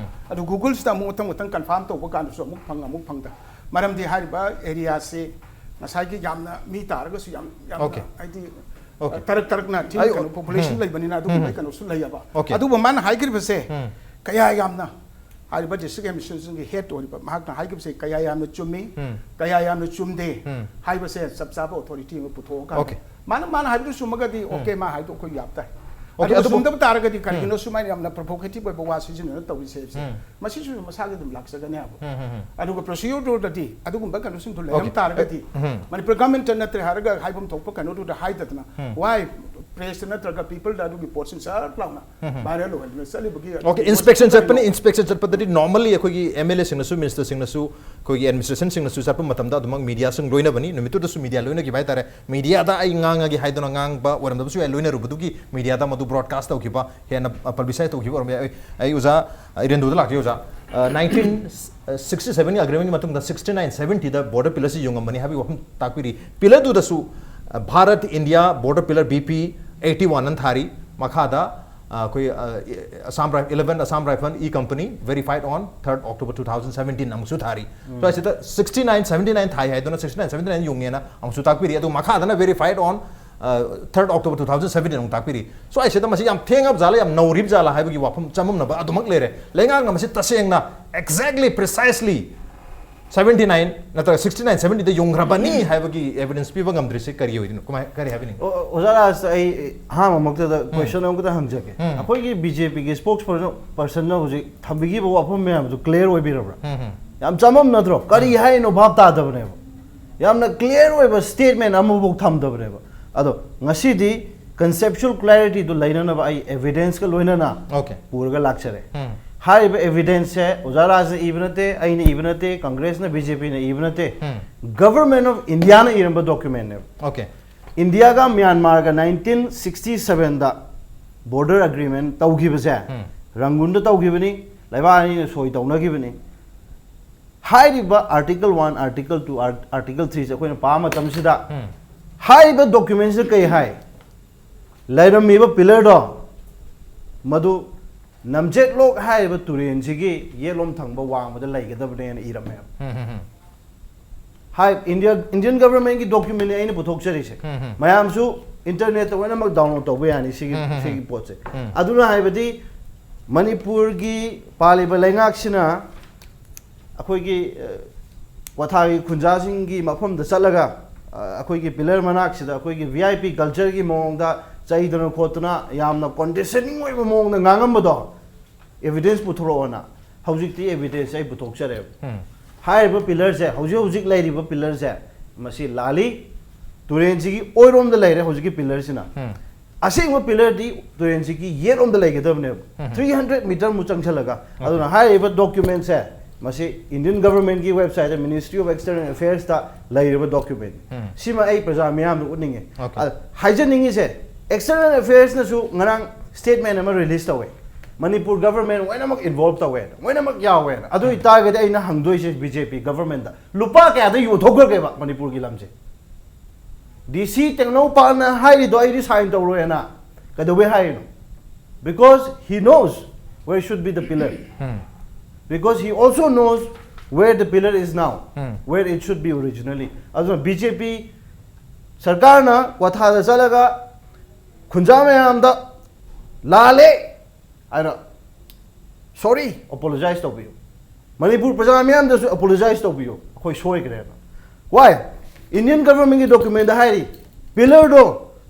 adu google sta mu tang confirm to ba kan so mu phang da maram di hari ba area se ngasai gi yamna mi tar ga su yam IT tarak na tin kan population lai banina adu mai kan usul lai ba adu ba man high grip se kaya yamna hari ba district administration gi head ori ba mahak na high grip se kaya yamna chummi kaya yamna chumde hai ba se sab sab authority ma putho ka man hai du sumaga di okay ma hai to ko yapta Okay, ꯑꯗꯨꯒ ꯑꯗꯨꯕꯨ- ꯁꯨꯝꯗꯕ ꯇꯥꯔꯒꯗꯤ ꯀꯔꯤꯒꯤꯅꯣ ꯁꯨꯃꯥꯏꯅ ꯌꯥꯝꯅ ꯄ꯭ꯔꯣꯚꯣꯀꯦꯇꯤꯚ ꯑꯣꯏꯕ ꯋꯥ ꯁꯤꯖꯤꯟꯅꯔ ꯇꯧꯔꯤꯁꯦ ꯃꯁꯤꯁꯨ ꯃꯁꯥꯒꯤ ꯑꯗꯨꯝ ꯂꯥꯛꯆꯒꯅꯦꯕ ꯑꯗꯨꯒ ꯄ꯭ꯔꯣꯁꯤꯗ꯭ꯌꯨꯔꯗꯗꯤ ꯑꯗꯨꯒꯨꯝꯕ ꯀꯩꯅꯣꯁꯤꯡꯗꯨ ꯂꯩꯔꯝ ꯇꯥꯔꯒꯗꯤ ꯃꯅꯤꯄꯨꯔ ꯒꯃꯦꯟꯇ ꯅꯠꯇ꯭ꯔꯦ ꯍꯥꯏꯔꯒ ꯍꯥꯏꯐꯝ ꯊꯣꯛꯄ ꯀꯩꯅꯣꯗꯨꯗ ꯍꯥꯏꯗꯗꯅ ꯋꯥꯏ ꯄ꯭ꯔꯦꯁꯇ ꯅꯠꯇ꯭ꯔꯒ ꯄꯤꯄꯜꯗ ꯑꯗꯨꯒꯤ ꯄꯣꯠꯁꯤꯡ ꯁꯔ ꯂꯥꯎꯅ ꯚꯥꯏꯔꯦꯜ ꯑꯣꯏꯍꯟꯗꯅ ꯆꯠꯂꯤꯕꯒꯤ Okay, inspection चटपनी inspection चटपदि normally अखोगी MLA सिंगनसु minister सिंगनसु अखोगी administration सिंगनसु चटप मतमदा अदुमक media सिंग लोइना बनी नुमितु दसु media लोइना की बाय तारे media दा आई ngang गी हाइदना ngang बा वरम दबसु आई लोइना रुबदु की media दा मदु broadcast तौ किबा हेना publicize तौ किबा और आई उजा इरेंदु दा लाखि उजा 1967 की agreement की मतम 69 70 दा border pillar से योंगम बनी हाबी वफम ताकविरी pillar दु दसु Bharat India border pillar BP 81 अन थारी मखादा कोई Assam 11 Assam Rifle E Company verified on 3rd October 2017 अमसु थारी तो ऐसे तो 69 79 थाई है दोनों 69 79 योंगे ना अमसु ताकपिरी तो मखा आदना verified on 3rd October 2017 नों ताकपिरी so ऐसे तो मसी हम थेंग अब जाला हम नौरिब जाला है बगी वापम चमम ना अदुमक ले रहे लेंगा ना मसी तसेंग ना exactly precisely 79 नतर 69 70 द योंग्रबनी है बगी evidence पीबा गमद्रिसे करी होई कुमा करी है बिनी ओजारा आई हां ममक्ता द क्वेश्चन अमक द हंगजके अखोई की बीजेपी के स्पोक्स पर्सन न हुजि थंबिगी बो वाफम मैम जो क्लियर होई बिरबरा याम चमम नद्रो करी है नो भाव ता दबने यामना क्लियर होइबा स्टेटमेंट अमबो थम दबने अदो ngasi di conceptual clarity do lainana ba ai evidence ka loina na okay पूरगा लाक्चरे हाई एविडेंस है उजाला से इवनते आइने इवनते कांग्रेस ने बीजेपी ने इवनते गवर्नमेंट ऑफ इंडिया ने इरंब डॉक्यूमेंट है okay इंडिया का म्यांमार का 1967 दा बॉर्डर एग्रीमेंट तौगिबसे रंगुन दा तौगिबनी लाइबानी ने सोई तौनगिबनी हाई रिबा आर्टिकल 1 आर्टिकल 2 आर्टिकल 3 से कोई पा मतम सिदा हाई बा डॉक्यूमेंट से कई हाई लाइरमीबा पिलर दो मधु नमजेट लोग है तुरेन सिगी ये लोम थंग वांग लेगदबने इरमे हाई इंडियन गवर्नमेंट की डॉक्यूमेंट है पुथोक्चरीसे मयामसु इंटरनेट वनमक डाउनलोड तौबे यानी सिगी पोचे अदुना हाइबदी मणिपुर की पालिबा लेंगाक्सिना अखोइगी वथागी खुंजासिंगी मफम द चलगा अखोइगी पिलर मनाक्सिदा अखोइगी वीआईपी कल्चर की मोंगदा चाहिदन खोतना यामना कंडीशनिंग ओइबा मोंगना ngangamबदो एविडेंस पुथरोना हौजिकती एविडेंस आई पुथोक्चरे हाइबा पिलर से हौजिक लाइरिबा पिलर से मसी लाली तुरेन सिगी ओइरोम द लाइरे हौजिकी पिलर सिना असेंगबा पिलर दी तुरेन सिगी येरोम द लाइगदबने 300 मीटर मुचंग छलगा अदुना हाइबा डॉक्यूमेंट से मसी इंडियन गवर्नमेंट की website ministry of external affairs ता लाइरिबा डॉक्यूमेंट सिमा आई प्रजा मियाम उनिंगे हाइजनिंग से एक्सटर्नल अफेयर्स नसु ngarang statement ama release tawe manipur government wainamak involved tawe wainamak yawe adu itagade aina hangdoi se bjp government da lupa kya da yu thogor ke ba manipur gi lamse dc tengno pa na hai do ai sign tawro ena kadawe hai no because he knows where should be the pillar because he also knows where the pillar is now where it should be originally adu bjp sarkar na watha da chalaga खुंजा में आमदा लाले आना sorry apologise तो बियो मणिपुर प्रजा में आमदा apologise तो बियो कोई सोई करे ना व्हाई इंडियन गवर्नमेंट की डॉक्यूमेंट हाई पिलर दो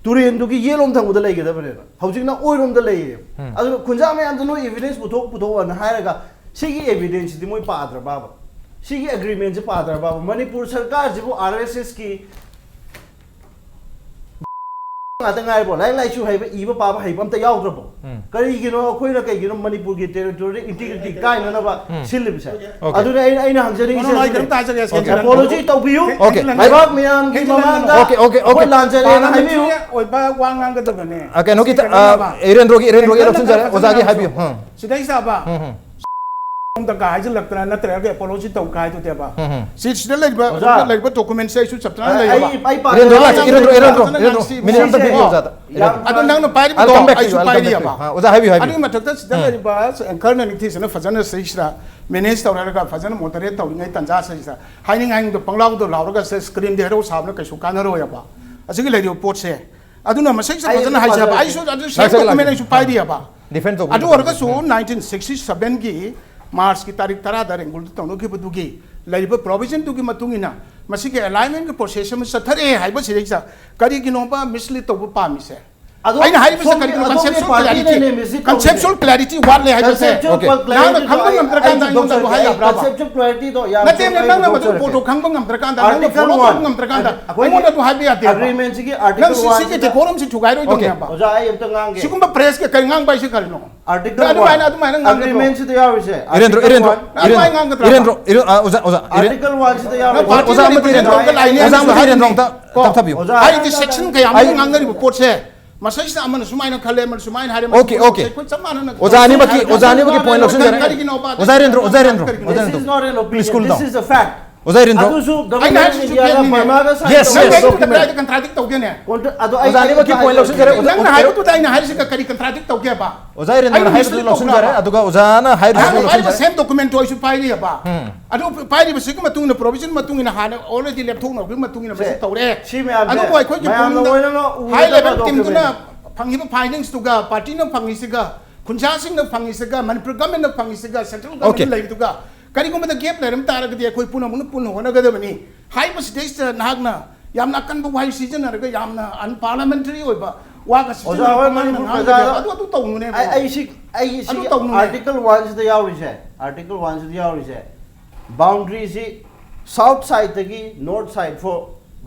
तुरेन दो की ये लोम थंग उदले गेदा बने ना हौजिक ना ओइ रोम द लेय अदु खुंजा में आमदा नो एविडेंस पुथो ना हायरगा सिगी एविडेंस दि मोय पाद्र बाबा सिगी एग्रीमेंट से पाद्र बाबा मणिपुर सरकार जिबो आरएसएस की लाइसु इब पाब हईबमता याउद्रबो करिगिनो अखोइना कइगिनो मणिपुर की टेरिटोरी इंटीग्रिटी काइननबा सिलिबसे अदुने आइना हंजरिंग अपोलॉजी तौबियु लाइबाक मियाम की ममांगा ओके लांजरे ना हाइबियु ओइबा वांगांग गदबने ओके नो की एरेंद्रोगी इलेक्शन जरे ओजागी हाइबियु सिदाई साबा हम तक हाइज लगतना नत्रगे अपोलॉजी तौ काय तो तेबा सिदा लेबा डॉक्यूमेंट से इशू चप्तना लेबा एरेंद्रो मिनिमम तक वीडियो जाता अदु नंग पाइरि बो आइसु पाइरि बा हां ओजा हाइबि अदु मथकता सिदा लेबा एंकर न निथिसना फजन सहिसरा मैनेज तौरगा फजन मोटरेट तौरिङै तंजा सहिसरा हाइनिंग हाइंग दो पंगलाउ दो लाउरगा से स्क्रीन दे हेरो साबना कैसु कानरो याबा असिगि लेदियो पोट से अदुना मसै से फजन हाइसा बा आइसु अदु से डॉक्यूमेंट आइसु पाइरि बा डिफेंस तो अदु ओरगा सु 1967 की मार्च की तारीख 10 दा रेंगुल तौनखिबदुगी लाइब प्रोविजन दुगी मतुंगिना मसिगे अलाइनमेंट के प्रोसेस में सथरे हाइब सिरेसा करिगिनोबा मिसली तौब पामिसे ꯑꯩꯅ ꯍꯥꯏꯔꯤꯕꯁꯦ ꯀꯔꯤꯒꯤꯅꯣ conceptual clarity ꯋꯥꯠꯂꯦ ꯍꯥꯏꯕꯁꯦ ꯅꯪꯅ ꯈꯪꯕ ꯉꯝꯗ꯭ꯔꯀꯥꯟꯗ ꯑꯩꯉꯣꯟꯗ ꯍꯥꯏ ꯌꯥꯕ꯭ꯔꯥꯕ conceptual clarity ꯗꯣ ꯌꯥꯝ ꯅꯠꯇꯦ ꯅꯪꯅ ꯃꯗꯨ ꯄꯣꯠꯇꯣ ꯈꯪꯕ ꯉꯝꯗ꯭ꯔꯀꯥꯟꯗ ꯅꯪꯅ ꯐꯣꯂꯣ ꯇꯧꯕ ꯉꯝꯗ꯭ꯔꯀꯥꯟꯗ ꯑꯩꯉꯣꯟꯗ ꯑꯗꯨ ꯍꯥꯏꯕ ꯌꯥꯗꯦ agreement ꯁꯤꯒꯤ article 1 ꯅꯪ ꯁꯤꯒꯤ decorum ꯊꯨꯒꯥꯏꯔꯣꯏꯗꯣꯏꯅꯦꯕ ꯑꯣꯖꯥ ꯑꯩ ꯑꯝꯇ ꯉꯥꯡꯒꯦ ꯁꯤꯒꯨꯝꯕ press ꯀ ꯀꯔꯤ ꯉꯥꯡꯕ ꯍꯥꯏꯁꯦ ꯀꯔꯤꯅꯣ article 1 ꯑꯗꯨꯃꯥꯏꯅ agreement ꯁꯤꯗ ꯌꯥꯎꯔꯤꯁꯦ Irendro article 1 ꯁꯤꯗ ꯌꯥꯎꯔꯤꯁꯦ ꯍꯥꯏꯗꯤ section ꯀꯌꯥ ꯑꯃ ꯉꯥꯡꯅꯔꯤꯕ ꯄꯣꯠꯁꯦ ꯃꯁꯩꯁꯤꯗ ꯑꯃꯅ ꯁꯨꯃꯥꯏꯅ ꯈꯜꯂꯦ ꯑꯃꯅ ꯁꯨꯃꯥꯏꯅ ꯍꯥꯏꯔꯦ Okay. Oza point lausunjare. Oza Irendro. This is not an Please cool opinion, down. this is a fact. Oza Irendro. ꯑꯗꯨꯁꯨ government India ꯃꯥꯒ sign Yes, ꯇꯧꯕ yes. document. contradict ꯇꯧꯒꯦꯅꯦ ꯑꯗꯣ Oza anibaki point lausunjare. ꯅꯪꯅ ꯍꯥꯏꯕꯗꯨꯗ ꯑꯩꯅ ꯍꯥꯏꯔꯤꯁꯤꯒ ꯀꯔꯤ contradict ꯇꯧꯒꯦꯕ Oza Irendro haibu lausunjare. Aduga Ozana haibu ꯍꯥꯏꯔꯤꯕ lausunjare. same document ꯑꯣꯏꯁꯨ ꯄꯥꯏꯔꯤꯌꯦꯕ ꯑꯗꯨ ꯄꯥꯏꯔꯤꯕꯁꯤꯒꯤ ꯃꯇꯨꯡꯏꯟꯅ provision ꯃꯇꯨꯡꯏꯟꯅ ꯍꯥꯟꯅ already ꯂꯦꯞꯊꯣꯛꯅꯕꯒꯤ ꯃꯇꯨꯡꯏꯟꯅ ꯃꯁꯤ ꯇꯧꯔꯦ ꯁꯤ ꯃꯌꯥꯝꯁꯦ ꯑꯗꯨꯕꯨ ꯑꯩꯈꯣꯏꯒꯤ ꯃꯌꯥꯝꯅ ꯂꯣꯏꯅꯃꯛ ꯎꯒꯗꯕ high level document. teamꯗꯨꯅ ꯐꯪꯉꯤꯕ findings-ꯇꯨꯒ ꯄꯥꯔꯇꯤꯅ ꯐꯪꯉꯤꯁꯤꯒ ꯈꯨꯟꯖꯥꯁꯤꯡꯅ ꯐꯪꯉꯤꯁꯤꯒ ꯃꯅꯤꯄꯨꯔ ꯒꯚꯔꯟꯃꯦꯟꯠꯅ ꯐꯪꯉꯤꯁꯤꯒ ꯁꯦꯟꯇ꯭ꯔꯦꯜ ꯒꯚꯔꯟꯃꯦꯟꯠ ꯂꯩꯔꯤꯗꯨꯒ ꯀꯔꯤꯒꯨꯝꯕꯗ ꯒꯦꯞ ꯂꯩꯔꯝ ꯇꯥꯔꯒꯗꯤ ꯑꯩꯈꯣꯏ ꯄꯨꯟꯅ ꯍꯣꯠꯅꯒꯗꯕꯅꯤ ꯍꯥꯏꯕ ꯁꯤꯗꯩꯁꯤꯗ ꯅꯍꯥꯛꯅ ꯌꯥꯝꯅ ꯑꯀꯟꯕ ꯋꯥꯍꯩ ꯁꯤꯖꯤꯟꯅꯔꯒ ꯌꯥꯝꯅ unparliamentary ꯑꯣꯏꯕ ꯋꯥꯒ ꯑꯣꯖꯥ ꯍꯣꯏ ꯃꯅꯤꯄꯨꯔ ꯄ꯭ꯔꯖꯥꯗ ꯑꯗꯨ ꯇꯧꯅꯨꯅꯦ ꯑꯩ ꯁꯤ article 1 ꯁꯤꯗ ꯌꯥꯎꯔꯤꯁꯦ article 1 ꯁꯤꯗ ꯌꯥꯎꯔꯤꯁꯦ boundary ꯁꯤ south side ꯗꯒꯤ north side for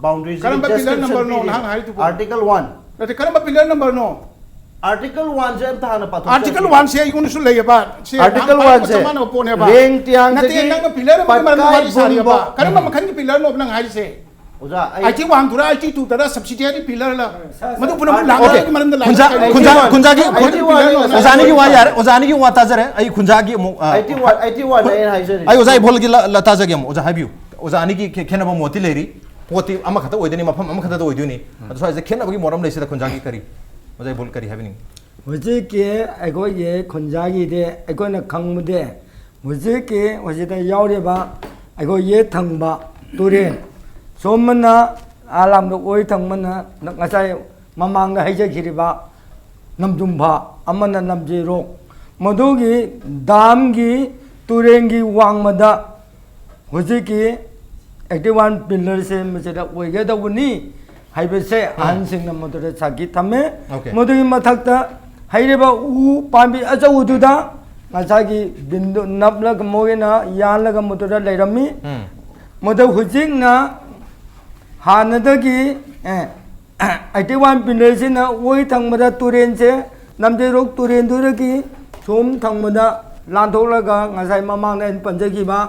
boundary ꯁꯤ ꯀꯔꯝꯕ pillar number ꯅꯣ ꯅꯍꯥꯛ ꯍꯥꯏꯔꯤꯗꯨꯕꯨ article 1 ꯅꯠꯇꯦ ꯀꯔꯝꯕ pillar number ꯅꯣ article 1 ꯁꯦ ꯑꯝꯇ ꯍꯥꯟꯅ ꯄꯥꯊꯣꯛ article 1 ꯁꯦ ꯑꯩꯉꯣꯟꯗꯁꯨ ꯂꯩꯌꯦꯕ article 1 ꯁꯦ ꯔꯦꯡ ꯇꯤꯌꯥꯡ ꯅꯠꯇꯦ ꯅꯪꯅ pillar ꯑꯃꯒꯤ ꯃꯔꯝꯗ ꯋꯥꯔꯤ ꯁꯥꯔꯤꯕ ꯀꯔꯝꯕ ꯃꯈꯜꯒꯤ pillar ꯅꯣ ꯅꯪ ꯍꯥꯏꯔꯤꯁꯦ ꯑꯣꯖꯥ IT 1 ꯗꯨꯔꯥ IT 2 ꯗꯔꯥ subsidiary pillar ला मधु पुनः लांगरागी मरंद खुंजागी ओजानी की वा यार ओजानी की वा ताजर है आई खुंजागी 81 आई हाइजर आई ओजाई बोल की लता जगे ओजा हाबियु ओजानी की खेनबो मोती लेरी पोती अमा खता ओइदनी मफम अमा खता ओइदुनी अदु साइज खेनबगी मोरम लेसिदा खुंजागी करी ओजाई बोल करी हाबिनी Hujik ke ago ye khunjagi de ago na khangmude hujik ke hujida yaure ba ago ye thangba turen somna alam do oi thangmana ngasai mamang da haije khiriba namjumba amana namje ro modugi damgi turengi wangmada hujiki 81 pillar se mejada oige da wuni haibese ansing na modore sagi thame modugi mathakta haireba u pambi ajaududa ngasagi bindu napla gamogena yanlaga modora leirami modu hujik na hanadagi 81 pillar se na oi thangmada turen se namje rok turen duragi som thangmada landolaga ngasai mamang na panjagi ba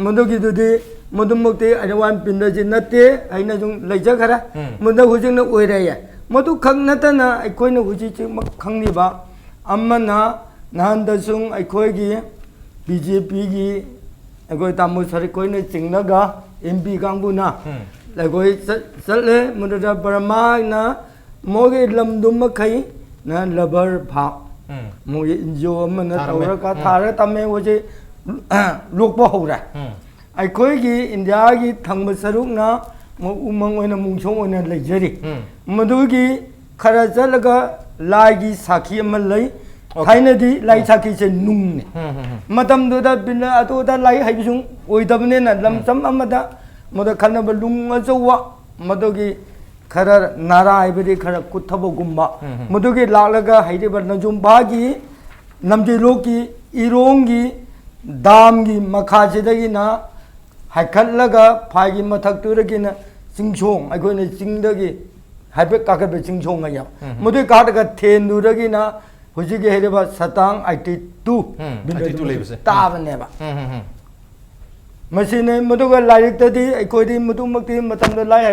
modugi dudi modumukti 81 pillar se natte aina jung leija khara modu hujik na oi raya Madhu खंगनतना अखोइन हुजिच खंगनिबा Amna नहानदसुंग अखोइगी BJP गी अखोइ तामु सरकोइन चिंगनगा MP कांगबुना लगोइ चले मुददा बर्माना मोगे लमदुम खै ना लबर भा मोगे इंजो अमना तौरका थारा तमे होजे लोकपो होरा अखोइगी इंडिया गी थंग सरुकना उमंग ओइना मुंगसों ओइना लेजरी मधुगी खरा चलगा लागी साखी अमल लई थाइनदी लाई साखी से नुंगने मतम दुदा बिना अतोदा लाई हाइबिसुं ओइदबने ना लमसम अमदा मद खनब लुंग अजवा मधुगी खरा नारा आइबदी खरा कुथबो गुम्बा मधुगी लालगा हाइदेब नजुंबागी नमजे लोकी इरोंगी दामगी मखाजेदगी ना हाइखलगा फागी मथक्तुरगिना चिंगसों अखोइना चिंगदगी हाइबे काकबे चिंगसों या मदु काटगा थेनुरगिना हुजिगे हेरेबा सतांग 82 82 लेबसे ताबनेबा मसिने मदुगा लाइरिक्तदी अखोइदी मदुमक्ति मतमदा लाई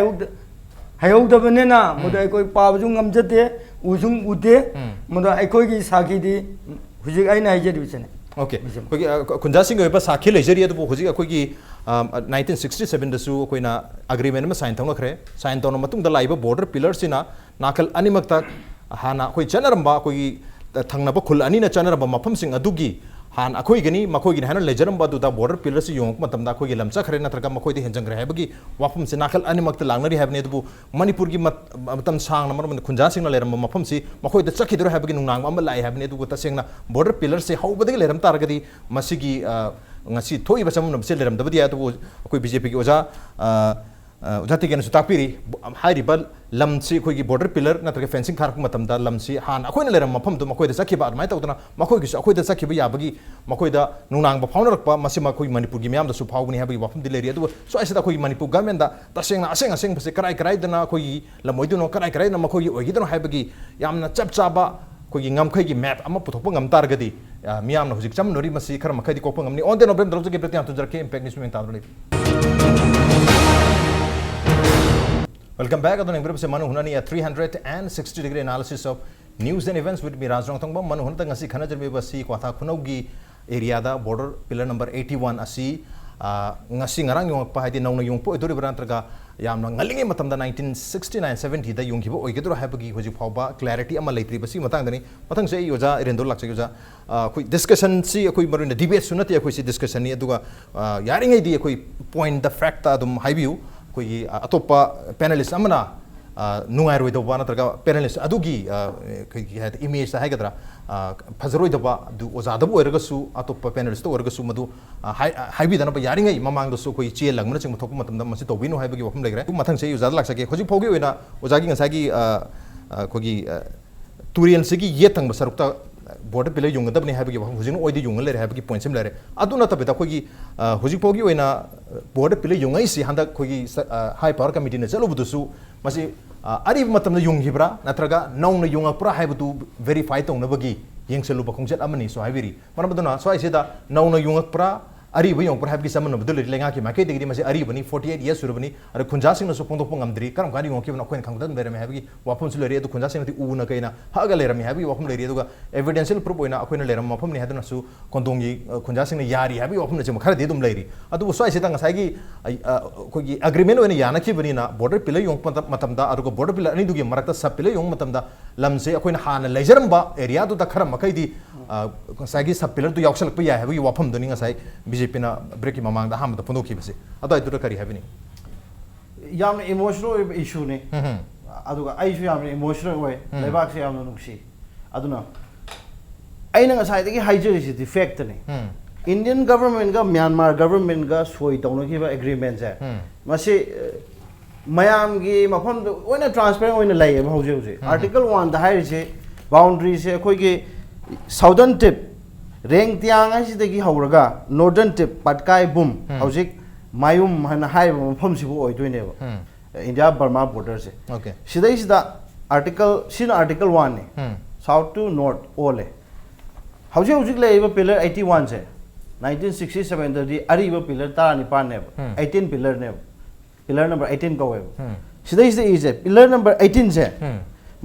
हायौदबनेना मदु अखोइ पाबजु ngamjate usung ude मदु अखोइगी साखीदी हुजिग आइना हाइजेदिबसेने ओके खुंजा सिंह ओइबा साखी लेजरी अदु हुजिग अखोइगी 1967 दसु कोइना अग्रीमेंट में साइन तौनखरे साइन तौन मतुंग दा लाइबा बॉर्डर पिलर सिना नाकल अनिमक्ता हाना कोइ चनरंबा कोइ थंगनबा खुल अनिना चनरंबा मफम सिंग अदुगी हान अखोइगनी मखोइगिन हाना लेजरंबा दुदा बॉर्डर पिलर से योंक मतमदा अखोइगी लमचखरे नत्रगा मखोइदि हेंजंगरे हाबगी वाफम से नाकल अनिमक्ता लांगनरी हाबने दुबु मणिपुर की मतम सांगना मरम खुंजा सिंग लेरम मफम से मखोइदा चखिदर हाबगी नुंगांग अम लाई हाबने दुबु तसेंगना बॉर्डर पिलर से हौबदगी लेरम तारगदी मसिगी ngasi thoi ba samum se leram dabadi atu koi BJP ki oja जाति के तापीरी हाइरिबा लमसी अखोई बॉर्डर पिलर नत्रगे फेंसिंग खारक मतमदा लमसी हान अखोइना लेरम मफमदु मखोइदा सखिबा अदमाय तौदना मखोइगिसु अखोइदा सखिबा याबगी मखोइदा नुनांग फाउनरकपा मसी मखोइ मणिपुर गी म्यामदा सु फाउगनि हाबगी वफम दिलेरी अदु स्वाइसदा अखोइ मणिपुर गवर्नमेंट दा तसेंग असेंग असेंग बसे कराई कराई दना अखोइ लमोइदुनो कराई कराई न मखोइ ओइगिदनो हाबगी यामना चप चाबा अखोइ ngam मैप अमा पुथोप ngam तारगदी मियामना हुजिक चमनोरी मसी खर मखैदि कोप ngam ऑन द नोबेम्बर दरजगे प्रत्याम तुजरके इंपैक्ट न्यूज में तादले Welcome back. Adon engbrab se manu hunani a 360 degree analysis of news and events with me Rajrong Thongba manu hunta ngasi khana jerbe basi kwatha khunaugi area da border pillar number 81 asi ngasi ngarang yong pa haidi nauna yong po idori brantraga yamna ngalingi matamda 1969 70 da yong gibo oigedro habagi hoji phawba clarity ama leitri basi matang dani mathang se yoja irendor lakse yoja koi discussion si koi marina debate sunati koi si discussion ni aduga yaringai di koi point the fact ta dum haibiu कोई अतोपा panelist अमना नुंगाइरोइदबा नत्रगा panelist अदुगी image हाइगद्रा फजरोइदबा दु ओजादबु ओरगसु अतोपा panelist ओरगसु मदु हाइबिदना यारिङै ममांगदसु कोई चेल लंगमना चिंग थोप मतमदा मसि तौबिनु हाइबगी वफम लेग्रे मथंग से ओजाद लाक्सके होजि foggy ओइना ओजागी ngसागी कोगी तुरियन सिगी येतंग सरुक्ता border pillar yungdabni habagi hujin oidi yungal le habagi point sim lere aduna tabeta khogi hujik pogi oina border pillar yungai si handa khogi high power committee na chalu budusu masi ari matam na yunghibra natraga naung na yungak pura haibutu verify tong na bagi yengsalu ba khongjet amani so haibiri manabaduna so aisida naung na yungak pura ari bu yong pura habagi saman budul lenga ki makai degree masi ari bani 48 years surabani ar khunja sing na so pongdok pongamdri karam gani yong ki na khoin khangdan bere me habagi wapun sulere du khunja sing ti u na kaina haga lere me habagi wapum lere du evidential proof oina akoina lere mapam ni haduna su kondongi khunja sing na yari habagi wapum na jema khara de dum leiri adu so aisida ngasai gi khogi agreement oina yana ki bani na border pillar yong matam da arugo border pillar ani du gi marakta sub pillar yong matam da lamse akoina hana leijaram ba area du da khara makai di sagi sub pillar du yauksalak pa ya habagi wapum doni ngasai BJP na break ki mamang da ham da pondo ki base ado ai dura kari habini yam emotional issue ne aduga ai su yam emotional way lebak se yam nungsi aduna aina nga sai dagi haijeri si defect ne Indian government ga Myanmar government ga soi tawna ki ba agreement se masi mayam gi mafam oina transparent oina lai ba hoje hoje article 1 da hai se boundary se khoi gi southern tip रेंग तियांग ऐसी हौरगा northern tip Patkai Bum हौजिक मायुम हन HYBE मफम सिबु ओइदोइनेबो India Burma border से okay सिदा article 1 ने south to north ओले हौजिक हौजिक लेइबो pillar 81 से 1967 दि अरिबो pillar तारा निपान ने 18 pillar ने पिलर नंबर 18 को वेबो सिदा इज पिलर नंबर 18 से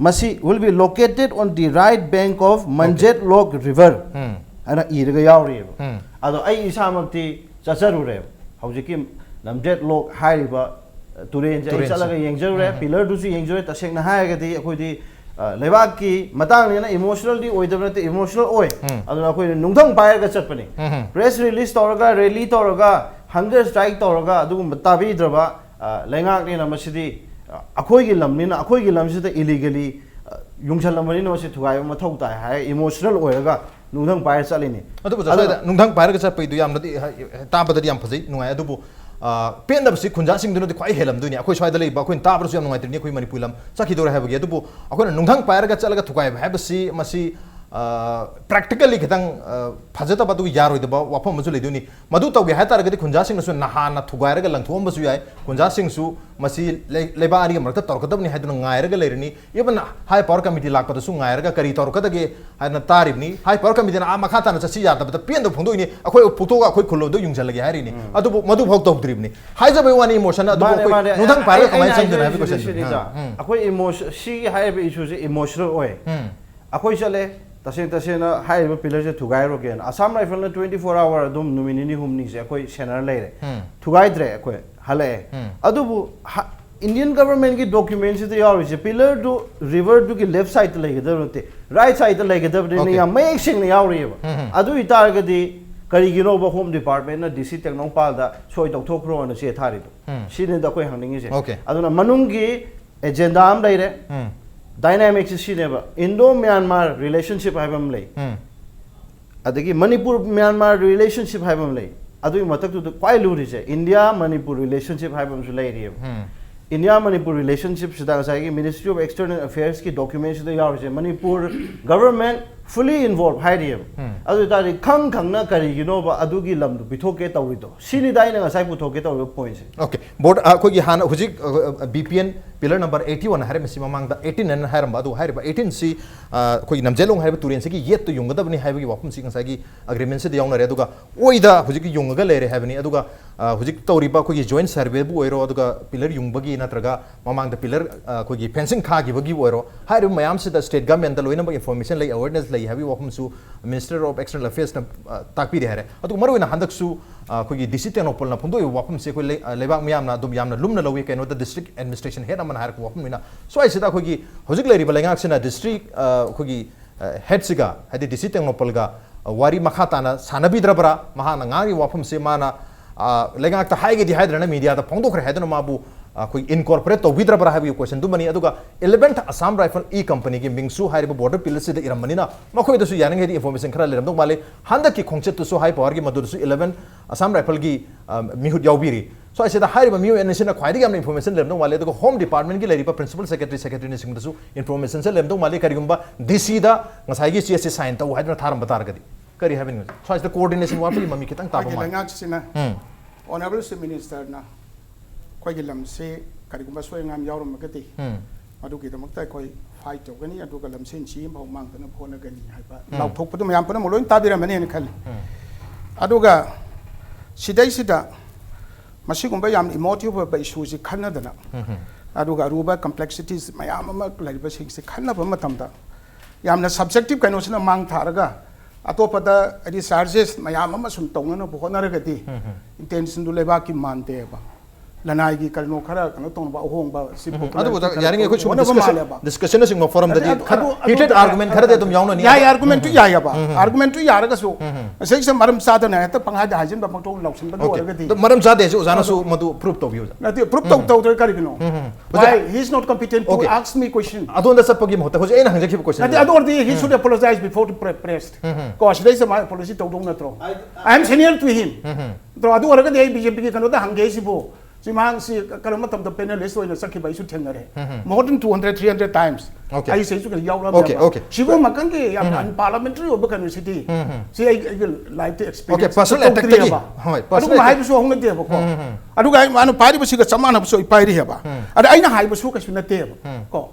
मसी will be located on the right bank of Manjet Lok River ana iraga yaureba ado ai isamakti chacharure haujiki Manjet Lok haiba turen je chalaga yengjure pillar du su yengjure tasengna haigadi akoi di lebak ki matang ne na emotional di oidabna te emotional oi aduna akoi nungthang pair ga chapani press release toraga rally toraga hunger strike toraga adugum tabi draba lengak ni na masidi अखोई की लमनी ना अखोई की लमसी तो illegally युंगशल Lumbini ना वैसे थुगाई में मथौ ताई है इमोशनल होएगा नुंगथंग पायर चलिनी अदुबो जादा नुंगथंग पायर का चपै दु यामनदी ताबदि याम फजै नुंगाय अदुबो पेनदबसि खुंजा सिंग दुनो ख्वाई हेलम दुनी अखोई स्वाइदा लेबा अखोई ताबरसु याम नुंगाय त्रिनी अखोई मणिपुर लम सखि दोर हैबगे अदुबो अखोई नुंगथंग पायर का चलगा थुगाय हैबसि मसि practically खितंग फजतब दु यारोइदबा वाफम मजु लेदुनी मदु तौगे हातारगदि खुंजा सिंग सु नहाना थुगायरगा लंथोमबसु याय खुंजा सिंग सु मसि लेबा आरि मरता तौरकदबनि हाइदुन गायरगा लेरनी इबन हाई पावर कमिटी लाकपदसु गायरगा करी तौरकदगे हाइना तारिबनि हाई पावर कमिटी ना मखा ताना चसि यादबदा पेन दो फोंदोइनी अखोई फोटोगा अखोई खुल्लोदो युंगजलगे हारिनी अदुबो मदु भोग तौद्रिबनि हाइजबे वानी इमोशन अदुबो कोई नुदंग पायर कमाय संगदना हाबि क्वेश्चन अखोई इमोशन सी हाइबे इशू से इमोशनल ओए अखोई चले तसेना हाइबे पिलर से थुगाइरो गेन असम राइफल ने 24 आवर दुम नुमिनी हुमनी से कोई सेनर लेरे थुगाइद्रे कोई हले अदुबु इंडियन गवर्नमेंट की डॉक्यूमेंट से यार से पिलर दु रिवर दु की लेफ्ट साइड लेगदबते राइट साइड लेगदबने ने या मेक सिंग ने यावरेबा अदु इतारगदी करिगिनो बा होम डिपार्टमेंट ना डीसी टेक्नोपाल दा सोय तौथोखरो न से थारिदो सिने दा कोई हंगिंग से अदुना मनुंगी एजेंडा आम लेरे dynamics sineba Indo Myanmar relationship haibam lei adagi Manipur Myanmar relationship haibam lei अदुई मतक तो क्वाइ लूरी से इंडिया मणिपुर रिलेशनशिप हाइब हमसु लेरी इंडिया मणिपुर रिलेशनशिप सिदा साइगी मिनिस्ट्री ऑफ एक्सटर्नल अफेयर्स की डॉक्यूमेंट्स द यार से मणिपुर गवर्नमेंट fully involved हाइरियम अदु तारि खंग खंगना करी गिनोबा अदुगी लमदु पिथोके तौरिदो सिनि दाइना ngasai पुथोके तौरिबो पॉइंट से ओके बोर्ड अखोगी हान हुजिक बीपीएन पिलर नंबर 81 हारे मसी ममांगदा 18 न हारम अदु हारिबा 18 सी अखोगी नमजेलोंग हारिबा तुरेन से की येत तो युंगदबनी हाइबगी वाफम सी ngasai gi agreement से दियाउना रे अदुगा ओइदा हुजिक युंगगा लेरे हाइबनी अदुगा हुजिक तौरिबा अखोगी जॉइंट सर्वे बु ओइरो अदुगा पिलर युंगबगी नत्रगा ममांगदा पिलर अखोगी फेंसिंग खागिबगी ओइरो हारिबा मयाम से द स्टेट गवर्नमेंट द लोइनबा इंफॉर्मेशन लै अवेयरनेस लै हाइबी वाफम सु मिनिस्टर ऑफ एक्सटर्नल अफेयर्स न ताकपी रे हारे अदु मरोइना हंदकसु अखोगी डीसी टेनोपल न फुंदो वाफम से कोइ लेबाक मयामना दुम यामना लुमना लौवे कैनो द डिस्ट्रिक्ट एडमिनिस्ट्रेशन हेड अमन हारक वाफम मिना सोइ सिदा अखोगी हुजिक लेरिबा लेंगाक सिना डिस्ट्रिक्ट अखोगी हेड सिगा हदि डीसी टेनोपल गा वारी मखा ताना सानबिद्रबरा महाना ngangi वाफम से माना लेंगाक ता हाइगे दि हाइद्रना मीडिया दा फोंदोखरे हाइदना माबु कोई इनकॉर्पोरेट तौबिद्रबरा हाइबि क्वेश्चन दुमनी अदुगा 11th Assam rifle E company की मिंगसु हाइबो बॉर्डर पिलर से इरमनिना मखोय दसु यानंग हेदि इंफॉर्मेशन खरा लेरमदो माले हंदकी खोंगचेत तुसु हाइ पावर की मदुसु 11 असम राइफल की मिहुद यावबिरी सो ऐसे हाइबो मिउ एनएसना ख्वाइदि याम इंफॉर्मेशन लेरमदो माले अदुगा होम डिपार्टमेंट की लेरिबा प्रिंसिपल सेक्रेटरी ने सिंगदसु इंफॉर्मेशन से लेरमदो माले करिगुंबा डीसी दा ngasai gi CSC साइन तौ हाइदना थारम बतारगदि करि हाइबिन सो ऐसे कोऑर्डिनेशन वापली ममी खितंग ताबो मा ऑनरेबल चीफ मिनिस्टर ना कोई लम से करिगुंबा सोयंगाम यावरमगति अदुगिदमक्ता कोई फाइट तौगनी अदुगा लमसिन ची माव मांगदना फोनगनी हाइबा लाउथोकपदु मयाम पन मोलोइन ताबिरमने ने खल अदुगा सिदै सिदा मसिगुंबा याम इमोटिव बा इशू से खन्नदना अदुगा अरुबा कॉम्प्लेक्सिटीज मयाम अमा लाइबा सिंगसे खन्नबा मतमदा यामना सब्जेक्टिव कैनोसना मांग थारगा अतोपदा अदि चार्जेस मयाम अमा सुम तौनना होनरगति इंटेंशन दु लेबा की मानते बा लनाई की कलनो खरा कनो तोंबा होंबा सिबो अदु यारिंगे कोइ डिस्कशन सिंग फोरम ददि हीटेड आर्गुमेंट खरा दे तुम याउनो नि याय आर्गुमेंट तु याय बा आर्गुमेंट तु यारगसु सै से मरम सादना हेत पंगा हाजिन बा पंगतो लौसन बदो ओरगदि मरम सादे से उजाना सु मदु प्रूफ तो बियो नति प्रूफ तो करिगिनो why he is not competent to ask me question अदु अंद सपगी होता हो एना हंजखि क्वेश्चन नति अदु ordi he should apologize before to press cause there is a apology to dong natro I am senior to him तो अदु ओरगदि BJP की कनो दा हंगे सिबो सिमांग सी कलम मतम द पैनलिस्ट ओइना सखि बाइसु थेंगरे मोर देन 200-300 टाइम्स आई से सु यावला ओके सिबो मकन के अन पार्लियामेंट्री ओब कन सिटी सी I like to experience okay personal attack तकी हाय पर्सनल हाइ बसु होंग दे बको अदु गाय मानु पारि बसि ग समान बसु पाइरि हेबा अदु आइना हाइ बसु कसु नते को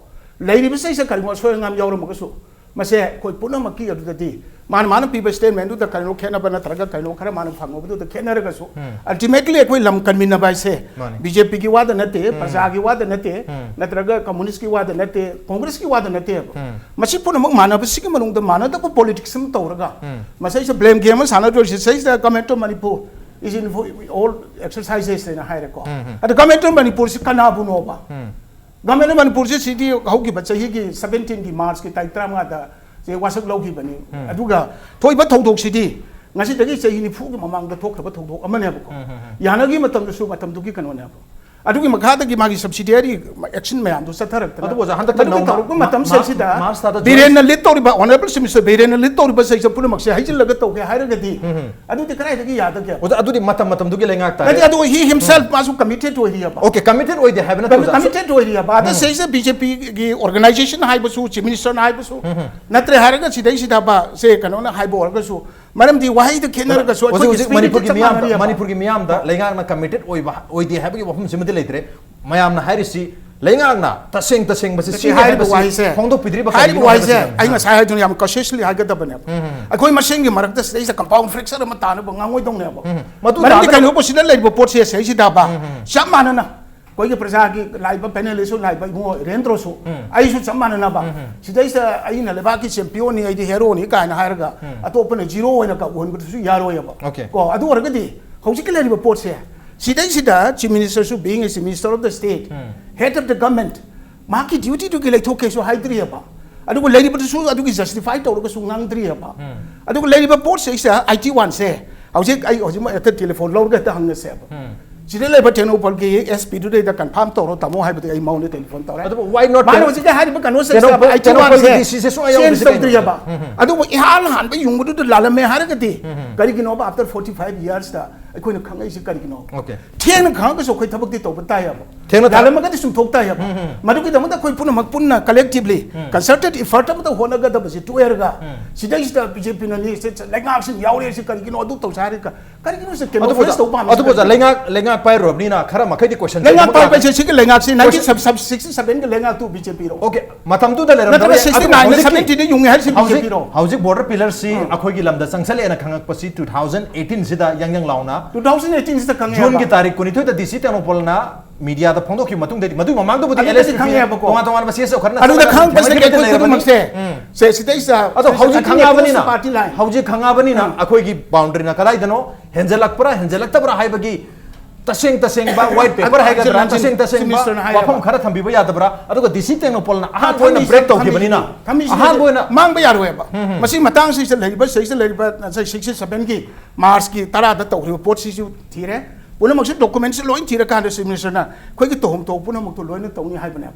लेरि बसै से करिमो सोयंगाम यावरम मकसु मसे कोइ पुनमकी अदुदि मान पीब स्टेटमेंट दु कनो खेनब नत्रगा कनो खरा मान फंगबदु द खेनरगसु अल्टीमेटली अखोइ लम कन्मिना बाइसे बीजेपी की वाद नते प्रजा की वाद नते नत्रगा कम्युनिस्ट की वाद नते कांग्रेस की वाद नते मसी पुनमक मानबसि के मनुंग द मानदब पॉलिटिक्स म तौरगा मसै से ब्लेम गेम साना जो से government of Manipur is in all exercises in हायरको अद गवर्नमेंट ऑफ मणिपुर से कनाबु नोबा गवर्नमेंट ऑफ मणिपुर से सिटी हौकी बच्ची की 17 की मार्च की तारीख 13 से वासक लौकी बनी अदुगा थोइबा थौदोक city ngasi dagi sei ni phu mamang da thok thaba thok amane ba yanagi matam su matam du ki kanone ba adugi makhada gi magi subsidiary action mayam du satharak adu boja handa ta no matam sei sida biren lit tori ba honorable minister biren lit tori ba sei sa puna makse haijil laga to ke haira gadi adu ti krai dagi yada ke boja adu di matam du gi lengak ta adu he himself masu committed to area ba okay committed oi de have na committed to area ba da sei sa bjp gi organization hai ba su chief minister hai ba su natre haira ga sidai sida ba se kanona hai bo ga su मरम दी वाही the खेनर का सो मणिपुर की मियाम दा लेंगांग ना committed ओइ दी हैबगी वफम सिमदे लेतरे मयाम ना हारिसी लेंगांग ना तसेंग बसे सी हारि वाही से होंदो पिद्री बका हारि वाही से आई ना साय दुनिया में कशियसली हागद बने अखोइ मसेंग की मरक द से कंपाउंड फ्रैक्चर म तान ब ngangoy dong ne ba मरम दी कनो पोसिदन लेब पोट से से दा बा सब मानना कोई के प्रजा की लाइव पैनलिस्ट लाइव गो रेंद्रो सो आई सु सम्मान ना बा सिदै से आई ना लेबा की चैंपियन नि आई दी हेरो नि का ना हारगा अतोपन जीरो ओइना का वन बसु यारो यबा को अदु ओरगदी हौजिक लेरिबा पोट से सिदै सिदा चीफ मिनिस्टर सु being a minister of the state head of the government माकी ड्यूटी टू के लेथोके सु हाइद्री यबा अदु लेरिबा सु अदु की जस्टिफाई तौरगा सु ngang3 यबा अदु लेरिबा पोट से IT1 से हौजिक आई हौजिक टेलीफोन लौरगा त हंग से जिले लेबर टेक्नोपल के एसपी टुडे द कंफर्म तौरो तमो हाइबते आई माउने टेलीफोन तौरे अदु व्हाई नॉट मानो जिके हाइब कनो से टेक्नोपल की सीसे सो आयो अदु इहाल हान बे युंगदु लालमे हारगति करिगिनो आफ्टर 45 इयर्स दा ꯑꯩꯈꯣꯏꯅ ꯈꯪꯉꯛꯏꯁꯤ ꯀꯔꯤꯒꯤꯅꯣ Okay. ꯊꯦꯡꯅ ꯈꯪꯉꯒꯁꯨ ꯑꯩꯈꯣꯏ ꯊꯕꯛꯇꯤ ꯇꯧꯕ ꯇꯥꯏꯌꯦꯕ ꯊꯦꯡꯅ ꯌꯥꯔꯝꯃꯒꯗꯤ ꯆꯨꯝꯊꯣꯛ ꯇꯥꯏꯌꯦꯕ ꯃꯗꯨꯒꯤꯗꯃꯛꯇ ꯑꯩꯈꯣꯏ ꯄꯨꯝꯅꯃꯛ ꯄꯨꯟꯅ ꯀꯂꯦꯛꯇꯤꯚꯂꯤ ꯀꯟꯁꯔꯇꯦꯠ ꯏꯐꯔꯠ ꯑꯃꯗ ꯍꯣꯠꯅꯒꯗꯕꯁꯤ ꯇꯣꯛꯑꯔꯒ ꯁꯤꯗꯩꯁꯤꯗ ꯕꯤꯖꯦꯄꯤꯅꯅꯤ ꯂꯩꯉꯥꯛꯁꯤꯡ ꯌꯥꯎꯔꯦꯁꯤ ꯀꯔꯤꯒꯤꯅꯣ ꯑꯗꯨ ꯇꯧꯁꯦ ꯍꯥꯏꯔꯒ ꯀꯔꯤꯒꯤꯅꯣ ꯁꯤ ꯀꯩꯅꯣ ꯐꯦꯁ ꯇꯧꯕ ꯄꯥꯝꯃꯤ ꯑꯗꯨꯕꯨ ꯂꯩꯉꯥꯛ ꯄꯥꯏꯔꯨꯔꯕꯅꯤꯅ ꯈꯔ ꯃꯈꯩꯗꯤ ꯀꯣꯏꯁꯟ ꯂꯩꯉꯥꯛ ꯄꯥꯏꯕꯁꯦ ꯁꯤꯒꯤ ꯂꯩꯉꯥꯛꯁꯤ 1967ꯒꯤ ꯂꯩꯉꯥꯛꯇꯨ ꯕꯤꯖꯦꯄꯤꯔꯣ ओके मतमदुदा नत्र 69 70 युंगे हर सिम बीजेपी रो हाउजिक बॉर्डर पिलर सी अखोई की लमदा संगसले न खंगक पसी 2018 सिदा यंग लाउना 2018 सिदा खंगे जून की तारीख को निथोय द डीसी तेनोपोलना मीडिया द फोंदो की मतुंग देदी मदु ममांग दो बुदी एलएससी खंगे बको तोमा तोमा बसी से खरना अदु द खंग बसे के कोई कुदुमक से सिदैसा अदो हाउजिक खंगाबनी ना हाउजिक खंगाबनी ना अखोई की बाउंड्री ना कदाई दनो हेंजलक तबरा हाइबगी तसेंग बा व्हाइट पेपर है गदरा तसेंग बा वाफम खरा थंबीबा यादबरा अदुगा डीसी टेक्नोपोलना अहान बोयना ब्रेक तौखिबनिना अहान बोयना मांगबा यारोयबा मसी मतंग से लेरिबा 67 की मार्च की 10 दा तौरिबा पोट सिसु थीरे पुनमक से डॉक्यूमेंट से लोइन थीरा कांड से मिनिस्टर ना कोई की तोहम तो पुनमक तो लोइन तौनी हाइबने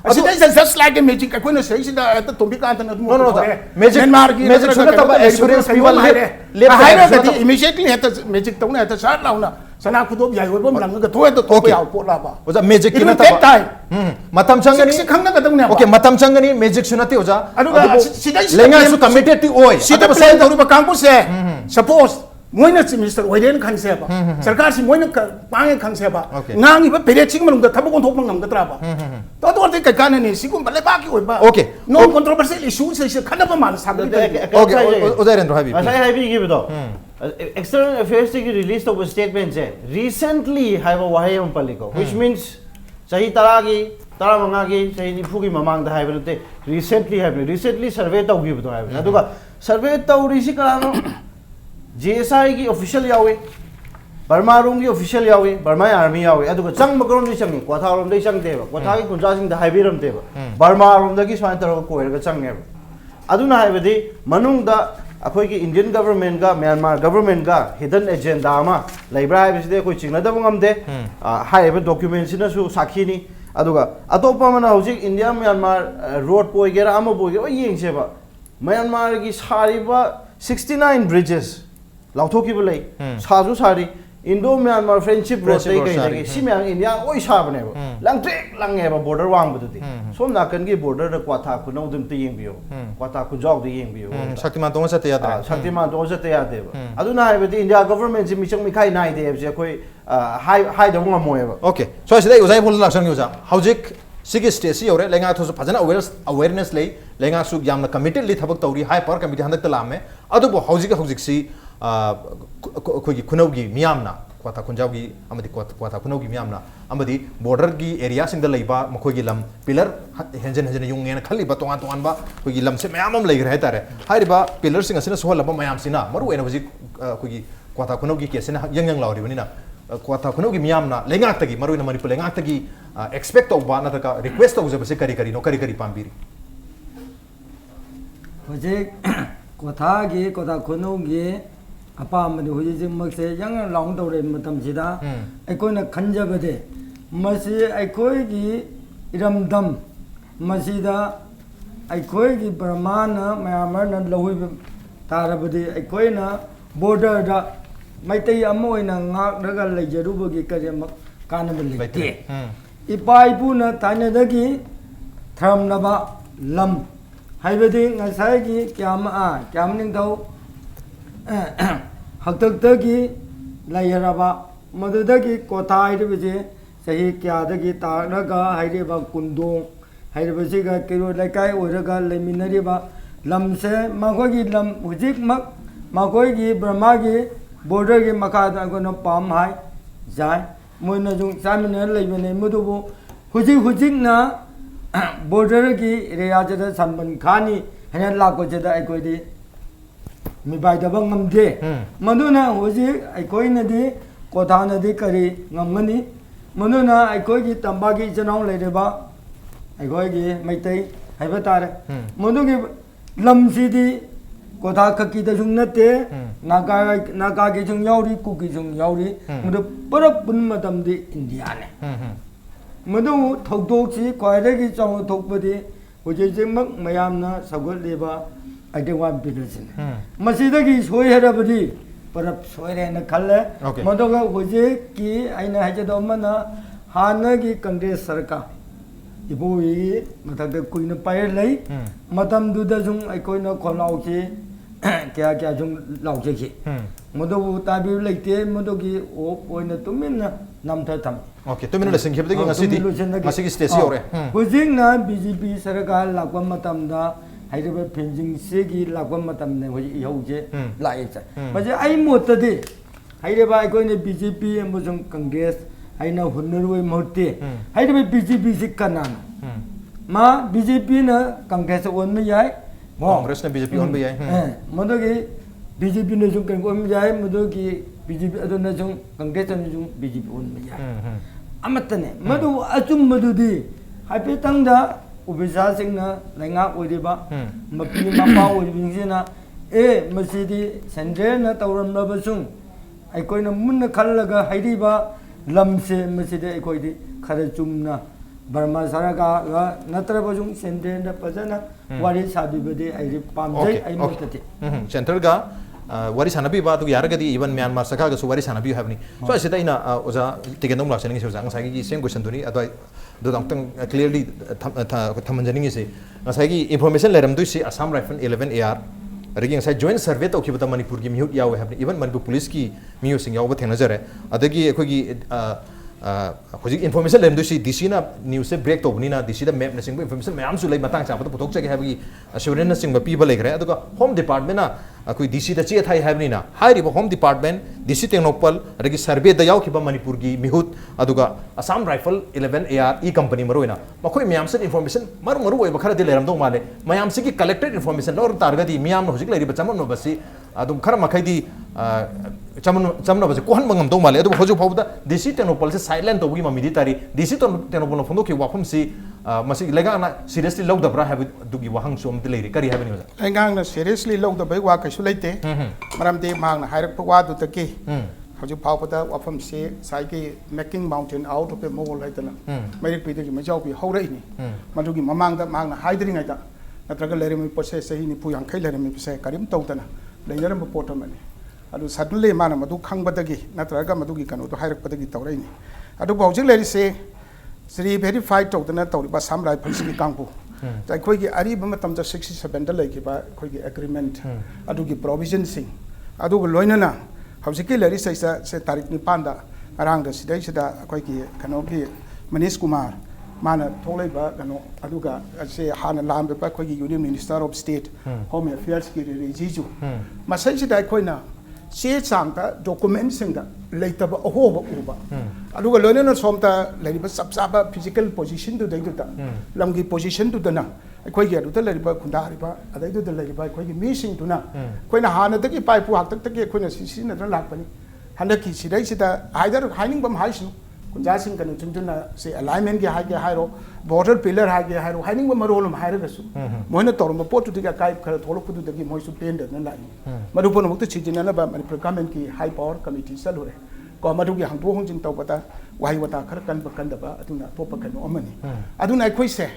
असि दैस जस्ट लाइक ए मैजिक कोई न सही सिदा त तोबी कांत न नो मैजिक सुना तब एक्सपीरियंस पीपल ले हाइबा इमीडिएटली है त मैजिक तौना है त सार लाउना सना खुदोब याय होबम लंग थोय तो तो याव पोलाबा ओजा मैजिक की नता मतम चंगनी से खंगना कदम ने ओके मतम चंगनी मैजिक सुनते ओजा अदुगा सिदा लेंगा सु कमिटेड ती ओय सिदा प्लान तौरिबा कांपु से सपोज मोइना मिनिस्टर ओइरेन खनसेबा सरकार से Moina Pange खनसेबा ngangi ba period sing manung da thabo kon thok mangam gatra ba to to te ka ne sigum ba le ba ki oi ba okay no controversial issue se khana ba man sa okay udairendra habi asai habi gi bido external affairs ki release to statement se recently haiba wahai am paliko which means sahi taragi tara manga gi sahi nifu gi mamang da haiba te recently survey to gi bido haiba aduga survey to ri si karano JSI की official यावे Burma room की official यावे Burma army यावे अदुगा चंग मकरोम दि चंगी क्वाथा रोम दि चंग देबा क्वाथा की कुंजा सिंग द हाइबीरम देबा Burma room the key swine तरह कोइरगा चंगेबा अदुना हाइबदि मनुंग द अखोई की इंडियन गवर्नमेंट का म्यांमार गवर्नमेंट का हिडन एजेंडा अमा लेब्रा हाइबसिदे कोइ चिंगनदब ngamde हाइबे डॉक्यूमेंट सिना सु साखीनी अदुगा अतोपा मना हौजिक इंडिया म्यांमार रोड पोइगेरा अमा बोइगे येंगसेबा म्यांमार की सारिबा 69 ब्रिजेस लाउथोकीब लै साजु सारी इंडो म्यांमार फ्रेंडशिप रोड दे कई सी म्यां इंडिया ओइ साबनेबा लंगट्रेक लंगेबा बॉर्डर वांगबदुदी सोम नाकन की बॉर्डर द क्वाथा खुनौदम ते येंबियो क्वाथा खुजाव दे येंबियो शक्तिमान तो सते याद शक्तिमान तो सते यादेबा अदुना हाइबदि इंडिया गवर्नमेंट जी मिचंग मिखाई नाइ देबजे कोई हाइ द ngमोयबा ओके सो सिदे उजाय फुल लाक्सन उजा हाउजिक सिगी स्टेसी योरे लेंगा थोस फजना अवेयरनेस ले लेंगा सु यामना कमिटेडली थबक तौरी हाई पावर कमिटी हंदक तलामे अदुबो हाउजिक सी कोई खुनौगी मियामना क्वाथा खुंजावगी अमदि क्वाथा खुनौगी मियामना अमदि बॉर्डर की एरिया सिंग द लैबा मखोगी लम पिलर हेंजन युंगेन खलिबा तोंगान बा कोई लम से मयाम लैग्रे हाइतारे हाइबा पिलर सिंग असिना सोहलबा मयाम सिना मरु एना हजि कोई क्वाथा खुनौगी केसना यंग लाउरिबनिना क्वाथा खुनौगी मियामना लेंगाक्तगी मरु एना मणिपुर लेंगाक्तगी एक्सपेक्ट तौबा नतका रिक्वेस्ट तौजबसे करी नो करी पांबिरी हजे क्वाथा खुनौगी अपामदि हुजिमक्से यंग लाउंग तौरे मतमसिदा अकोइना खंजबदे मसी अकोइगी इरमदम मसीदा अकोइगी बर्मान म्यांमार न लहुइब तारबदि अकोइना बॉर्डर दा मैतै अमोइना ngakrगा लेजरुबगी करेम कानब लेते इपा इपुना तानदगी थरमनबा लम हाइबदि ngसाइगी क्याम निंगथौ हक्तक्तगी लायरबा मदुदगी कोथा हाइबजे सही क्यादगी तारगा हाइरेबा कुंदों हाइरेबसिगा किरो लकाय ओरगा लेमिनरिबा लमसे मखोगी लम हुजिकमक मखोगी ब्रह्मागी बॉर्डर की मखादा कोन पाम हाय जाय मोइना जुं सामिना लेबने मदुबो हुजिकना बॉर्डर की एरिया जदा संबन खानी हने लाको जदा अकोइदी मिबाइदबा ngamde मनुना होजि अकोइनदी कोथानदी करी ngamगनी मनुना अकोइगी तंबागी जनाउ लेरेबा अकोइगी मैतै हाइबा तारे मनुगी लमसिदी कोथा खकी द जुं नते नागा की जुं याउरी कुकी जुं याउरी मदु परप पुन मतमदी इंडिया ने मदु थौदोक्सी क्वाइदगी चाउ थोकबदी होजेजेमक मयामना सगोल लेबा आइडेवा बिलसिन मसीदगी सोय हरबदी परब सोयरेन खल्ले Okay. मदोगा हुजे की आइना हाइजदो मना हाना की कांग्रेस सरकार इबोई मतलब कुइन पायर लई मतम दुदा जुम आइकोइना खोलाउ की क्या क्या जुम लाउजे की मदो ताबि लेते मदो की ओ ओइना तुमिना namtha tham okay to minula singhe bdagi ngasi gi stage ore hujing na BJP sarkar lakwa matam da haidaba penjing se gi lakwa matam ne hoji ihoje lai cha maje ai mot de haidaba ai koi ne BJP amujung congress aina hunneroi mote haidaba BJP se kanan ma BJP na congress on me yai congress na BJP on me yai modogi BJP ne jung kan on me yai modogi BJP aduna jung congress na jung BJP on me yai amatane madu achum madu di hape tangda ubisa singna lenga oidiba mapi mapa oibingina masidi sendre na tawram na basung ai koina munna khallaga haidiba lamse masidi ai koidi khara chumna Burma saraka ga natra basung sendre na pajana wari sabi bade ai pamjai ai motati center ga wari sanabi ba tu yaragadi even Myanmar saka ga su wari sanabi have ni so asita ina oja tigendom la sening so jang sai gi same question duni adai do tang clearly thamanjani gi se ngasai gi information leram du si Assam Rifle 11 AR regi ngasai joint survey to khibata Manipur gi mihut yaw have ni even Manipur police ki miyu sing yaw ba thena jare adagi ekhoi gi hojik information leram du si DC na news se break to buni na DC da map na sing information mayam su lai matang cha ba putok cha gi have gi assurance na sing ba pi ba lai gre aduga home department na कोई DC दा चे Thai हैवनी ना high ribo home department DC टेक्नोपल रगी सर्वे दा याव खिबा मणिपुर की मिहुत अदुगा Assam rifle 11 AR ई company मरोइना मखोय ma'am से information मरु ओय बखरा दे लेरम दो माले म्याम से की कलेक्टेड इन्फॉर्मेशन लौर तारगदी म्याम न होजिक लेरि बचमन बसी अदुम खर मखैदी चमन बसे कोहन मंगम दो माले अदु होजु फावदा DC टेक्नोपल से साइलेंट तोबगी ममिदी तारी DC टेक्नोपल फोंदो की वाफम से मसी लेगा ना सीरियसली लौदब्रा है दुगी वहंग सोम दे लेरि करी है बनि लेगा ना सीरियसली लौदबै वा कैसु लेते मरमदे मांगना हायरक वा दु तकी हजु फावदा वाफम से साइकी making mountain out of a mole हैतना मैरिक पिदगी मजाउ बि हौरैनि मदुगी ममांगदा मांगना हाइदरिङैदा नत्रगा लेरिमि प्रोसेस सही नि पु यांखै लेरिमि पिसे करिम तौतना लेयरम पोट मने अदु सडनली माना मदु खंगबदगी नत्रगा मदुगी कनो तो हायरकपदगी तौरैनि अदु बौजिक लेरिसे श्री वेरीफाइड तौदना तौरिबा साम राइफल्स की कांगबु अखोई की अरीब मतम 67 दा लेखिबा अखोई की एग्रीमेंट अदुगी प्रोविजन सिंग अदुग लोइनना हौजिकी लेरि सैसा से तारीख 9 दा अरांग दा सिदै सिदा अखोई की कनो की मनीष कुमार माना थोलैबा कनो अदुगा से हाना लामबा अखोई की union minister of state home affairs की रेजीजु मसै सिदा अखोइना से चांगता डॉक्यूमेंट सिंगदा लेतबा अहोबा उबा अदुगा लोइनना सोमता लेरिबा सबसाबा फिजिकल पोजीशन दु दैदुता लमगी पोजीशन दु दना अखोई की अदुता लेरिबा खुंदारिबा अदैदु द लेरिबा अखोई की मीसिंग दुना अखोइना हाना तकी पाइपु हाक्तक तकी अखोइना सिसि नदर लाकपनी हनकी सिदै सिदा हाइदर हाइनिंग बम हाइसु कुंजासिंग कनु चुंजुना से अलाइनमेंट के हागे हाइरो बॉर्डर पिलर हागे हाइरो हाइनिंग बम रोलम हाइरगसु मोइना तोरम पोटु दिगा काय खर थोलपुदु दगी मोइसु पेंड न लाई मरुपन मुक्त छिजिना बा मणिपुर गवर्नमेंट की हाई पावर कमिटी चलुरे को मरुगी हांगदो होंजिन तौबता वाहि वता खर कनब कनदबा अदुना तोप कनो अमनी अदुना अखोइ से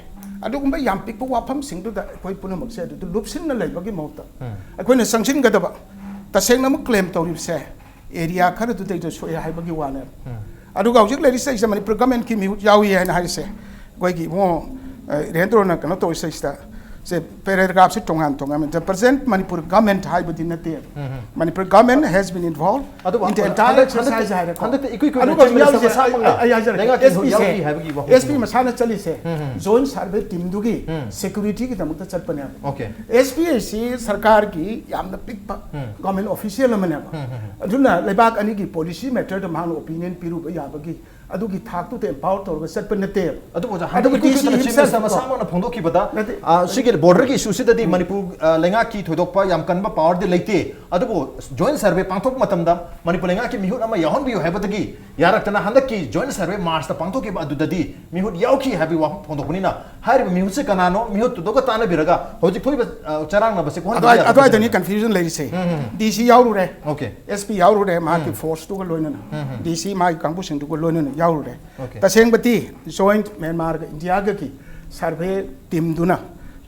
अदुगुंबा याम पिकपो वाफम सिंगदुदा अखोइ पुनमक से अदु लुपसिन लैबगी मौता अखोइना संगसिन गदबा तसेंग नम क्लेम तौरिब से एरिया खर दु दैदो सोय हाइबगी वाने अदुगा हौजिक लेरि से मणिपुर गवर्नमेंट की मिहु यावी है ना हाइसे गोइगी वो रेंद्रोना कनो तो से पैराग्राफ से टोंगान टोंगान द प्रेजेंट मणिपुर गवर्नमेंट हाइबदी नते Manipur government has been involve in the entire exercise हाइरे एसपी मसाना चली से जोन सर्वे टीम दुगी सिक्योरिटी की तमुत चटपने ओके एसपी सी सरकार की यामना पिक गवर्नमेंट ऑफिशियल मने अदुना लेबाक अनि की पॉलिसी मैटर द मान ओपिनियन पिरु याबगी अदुगी थाकतु ते एम्पावर तोरग चटप नते अदु ओजा हादु की समसामना फोंदोखिबदा सिगे बॉर्डर की इशू सिददी मणिपुर लेंगा की थोदोकपा याम कनबा पावर दे लेते अदुबो जॉइंट सर्वे पांथोक मतमदा मणिपुर लेंगा की मिहुत अमा याहन बियो हैबदगी यारकतना हंदक की जॉइंट सर्वे मार्च ता पांथोकिबा अदुददी मिहुत यावकी हैबी वा फोंदोखनिना हारिब मिहुत से कनानो मिहुत तुदोका ताना बिरगा होजि फोइबा चरांग ना बसे कोन अदवाय दनी कंफ्यूजन लेरि से डीसी यावरु रे ओके एसपी यावरु रे मा की फोर्स तुग लोइना डीसी मा कांगबु सिंग तुग लोइना यावरु तसेंबती जॉइंट म्यांमार इंडिया की सर्वे टीम दुना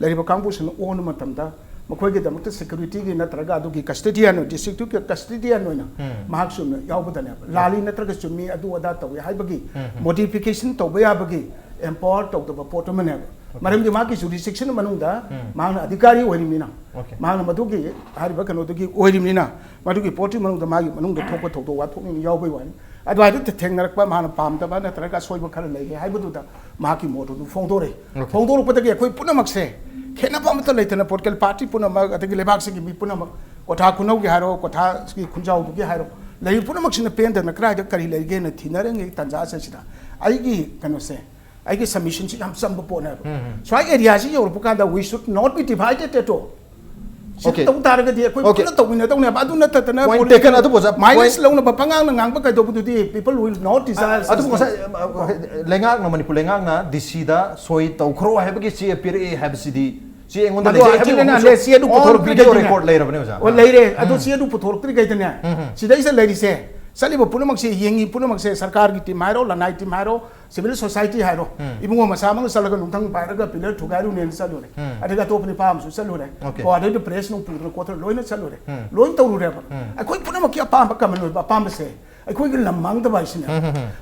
लेरिबा कांगबुसन ओन मतमदा ꯃꯈꯣꯏꯒꯤꯗꯃꯛꯇ ꯁꯦꯀ꯭ꯌꯨꯔꯤꯇꯤꯒꯤ ꯅꯠꯇ꯭ꯔꯒ ꯑꯗꯨꯒꯤ ꯀꯁꯇꯗꯤꯌꯥꯟ ꯗꯤꯁꯇ꯭ꯔꯤꯛꯇꯨꯒꯤ ꯀꯁꯇꯗꯤꯌꯥꯟ ꯑꯣꯏꯅ ꯃꯍꯥꯛꯁꯨ ꯌꯥꯎꯕꯗꯅꯦꯕ ꯂꯥꯜꯂꯤ ꯅꯠꯇ꯭ꯔꯒ ꯆꯨꯝꯃꯤ ꯑꯗꯨ ꯑꯗꯥ ꯇꯧꯏ ꯍꯥꯏꯕꯒꯤ ꯃꯣꯗꯤꯐꯤꯀꯦꯁꯟ ꯇꯧꯕ ꯌꯥꯕꯒꯤ ꯑꯦꯝꯄꯥꯋꯔ ꯇꯧꯗꯕ ꯄꯣꯠ ꯑꯃꯅꯦꯕ ꯃꯔꯝꯗꯤ ꯃꯥꯒꯤ ꯖꯨꯔꯤꯁꯗꯤꯛꯁꯟ ꯃꯅꯨꯡꯗ ꯃꯍꯥꯛꯅ ꯑꯙꯤꯀꯥꯔꯤ ꯑꯣꯏꯔꯤꯕꯅꯤꯅ ꯃꯍꯥꯛꯅ ꯃꯗꯨꯒꯤ ꯍꯥꯏꯔꯤꯕ ꯀꯩꯅꯣꯗꯨꯒꯤ ꯑꯣꯏꯔꯤꯕꯅꯤꯅ ꯃꯗꯨꯒꯤ ꯄꯣꯠꯇꯨꯒꯤ ꯃꯅꯨꯡꯗ ꯃꯥꯒꯤ ꯃꯅꯨꯡꯗ ꯊꯣꯛꯄ ꯊꯧꯗꯣꯛ ꯋꯥꯊꯣꯛꯅꯤꯡ ꯌꯥꯎꯕꯒꯤ ꯋꯥꯅꯤ ꯑꯗꯨꯋꯥꯏꯗ ꯊꯦꯡꯅꯔꯛꯄ ꯃꯥꯅ ꯄꯥꯝꯗꯕ ꯅꯠꯇ꯭ꯔꯒ ꯑꯁꯣꯏꯕ ꯈꯔ ꯂꯩꯒꯦ ꯍꯥꯏꯕꯗꯨꯗ ꯃꯍꯥꯛꯀꯤ ꯃꯣꯠ ꯑꯗꯨ ꯐꯣꯡꯗꯣꯔꯛꯏ ꯐꯣꯡꯗꯣꯔꯛꯄꯗꯒꯤ ꯑꯩꯈꯣꯏ ꯄꯨꯝꯅꯃꯛꯁꯦ ꯈꯦꯠꯅꯕ ꯑꯃꯠꯇ ꯂꯩꯇꯅ ꯄꯣꯂꯤꯇꯤꯀꯦꯜ ꯄꯥꯔꯇꯤ ꯄꯨꯝꯅꯃꯛ ꯑꯗꯒꯤ ꯂꯩꯕꯥꯛꯁꯤꯒꯤ ꯃꯤ ꯄꯨꯝꯅꯃꯛ ꯀꯣꯊꯥ ꯈꯨꯅꯧꯒꯤ ꯍꯥꯏꯔꯣ ꯀꯣꯊꯥꯒꯤ ꯈꯨꯟꯖꯥꯎꯗꯨꯒꯤ ꯍꯥꯏꯔꯣ ꯂꯩꯔꯤꯕ ꯄꯨꯝꯅꯃꯛꯁꯤꯅ ꯄꯦꯟꯗꯅ ꯀꯗꯥꯏꯗ ꯀꯔꯤ ꯂꯩꯒꯦꯅ ꯊꯤꯅꯔꯤꯉꯩ ꯇꯥꯟꯖꯥꯁꯤꯗ ꯑꯩꯒꯤ ꯀꯩꯅꯣꯁꯦ ꯑꯩꯒꯤ ꯁꯕꯃꯤꯁꯟꯁꯤ ꯌꯥꯝ ꯆꯝꯕ ꯄꯣꯠꯅꯦꯕ ꯁ꯭ꯋꯥꯏ ꯑꯦꯔꯤꯌꯥꯁꯤ ꯌꯧꯔꯛꯄ ꯀꯥꯟꯗ ꯋꯤ ꯁꯨꯗ ꯅꯣꯠ ꯕꯤ ꯗꯤꯚꯥꯏꯗꯦड ꯑꯦꯠ ꯑꯣꯜ ꯇꯧ ꯇꯥꯔꯒꯗꯤ ꯑꯩꯈꯣꯏ ꯄꯨꯟꯅ ꯇꯧꯃꯤꯟꯅꯗꯧꯅꯦꯕ ꯑꯗꯨ ꯅꯠꯇꯗꯅ ꯃꯥꯏꯅꯁ ꯂꯧꯅꯕ ꯄꯉꯥꯡꯅ ꯉꯥꯡꯕ ꯀꯩꯗꯧꯕꯗꯨꯗꯤ ꯄꯤꯄꯜ ꯋꯤꯜ ꯅꯣꯠ ꯗꯤꯖꯥꯌꯔ ꯑꯗꯨꯕꯨ ꯉꯁꯥꯏ ꯂꯩꯉꯥꯛꯅ ꯃꯅꯤꯄꯨꯔ ꯂꯩꯉꯥꯛꯅ ꯗꯤꯁꯤꯗ ꯁꯣꯏ ꯇꯧꯈ꯭ꯔꯣ ꯍꯥꯏꯕꯒꯤ ꯆꯦ ꯄꯤꯔꯛꯑꯦ ꯍꯥꯏꯕꯁꯤꯗꯤ ꯆꯦ ꯑꯩꯉꯣꯟꯗ ꯆꯦ ꯑꯗꯨ ꯄꯨꯊꯣꯔꯛꯇ꯭ꯔꯤꯉꯩꯗꯅꯦ ꯔꯦꯀꯣꯔꯗ ꯂꯩꯔꯕꯅꯦ ꯑꯣꯖꯥ ꯂꯩꯔꯦ ꯑꯗꯨ ꯆꯦ ꯑꯗꯨ ꯄꯨꯊꯣꯔꯛꯇ꯭ꯔꯤꯉꯩꯗꯅꯦ ꯁꯤꯗꯩꯁꯤꯗ ꯂꯩꯔꯤꯁꯦ ꯆꯠꯂꯤꯕ ꯄꯨꯝꯅꯃꯛꯁꯦ ꯌꯦꯡꯉꯤ ꯄꯨꯝꯅꯃꯛꯁꯦ ꯁꯔꯀꯥꯔꯒꯤ ꯇꯤꯝ ꯍꯥꯏꯔꯣ ꯂꯅꯥꯏ ꯇꯤꯝ ꯍꯥꯏꯔꯣ ꯁꯤꯚꯤल सोसाइटी हारो इबुंगो मसा मंग चलगा नुंथंग पारगा पिलर ठुगारु नेन चलुरे अदगा तोपनि पामसु चलुरे को अदे प्रेस नु पुद्र कोथर लोइन चलुरे लोइन तौरुरे अखोय पुनम कि अपाम कमन अपाम से अखोय गे लमंग द बाइसिने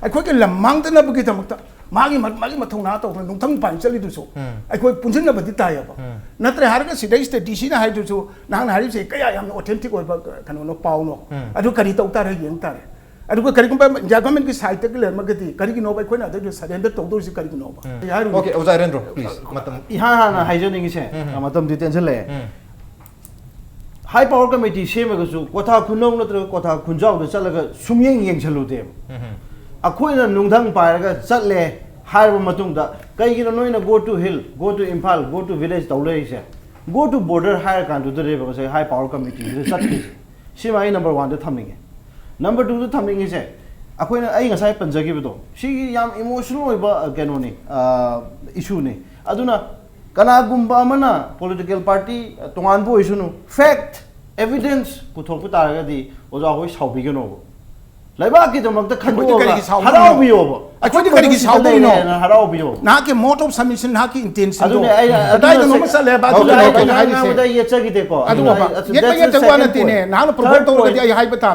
अखोय गे लमंग द नबगी तमक्ता मागी मथौना तौ नुंथंग पान चली दुसो अखोय पुंजन बदि तायब नत्रे हारगा सिदै स्टे डीसी ना हाइदुसु नांग हारिसे कया याम ऑथेंटिक ओइबा कनो नो पाउनो अदु करि तौ तारे येंग तारे अदुग करिगुंबा गवर्नमेंट की साइड तक लेमगति करिगिनोबा अखोयना अदु सरेंडर तौदोसि करिगिनोबा ओके ओजा रेंद्रो प्लीज मतम इहा ना हाइजनिंग से मतम दि टेंशन ले हाई पावर कमिटी सेमगसु कोथा खुनौ नत्र कोथा खुनजाउ द चलगा सुमयेंग येंगछलुदे अखोयना नुंगधंग पारगा चलले हारबा मतुंगदा कइगिनो नोइना go to hill go to Imphal go to village तौलेसे गो टू बॉर्डर हायर कांदु दरेबा से हाई पावर कमिटी दे चटके सिमाई नंबर 1 द थमिंगे नंबर 2 थमिंगे से अखोयना आई ngасai panjagibdo si yam emotional oiba kenoni issue ne aduna kana gumba amana political party tongan bo issue fact evidence puthok putaragadi oja hoi saubigeno laiba ki damakta khandu harau biyo अखोय करी की साउदनो हराव बियो ना के mode of submission ना की intention अदुने अदाय no मसले बादु लाय के हाई से बदा ये चगी देखो अदु ये ये तवाना तिने नान प्रोपोज तो गदि हाई बता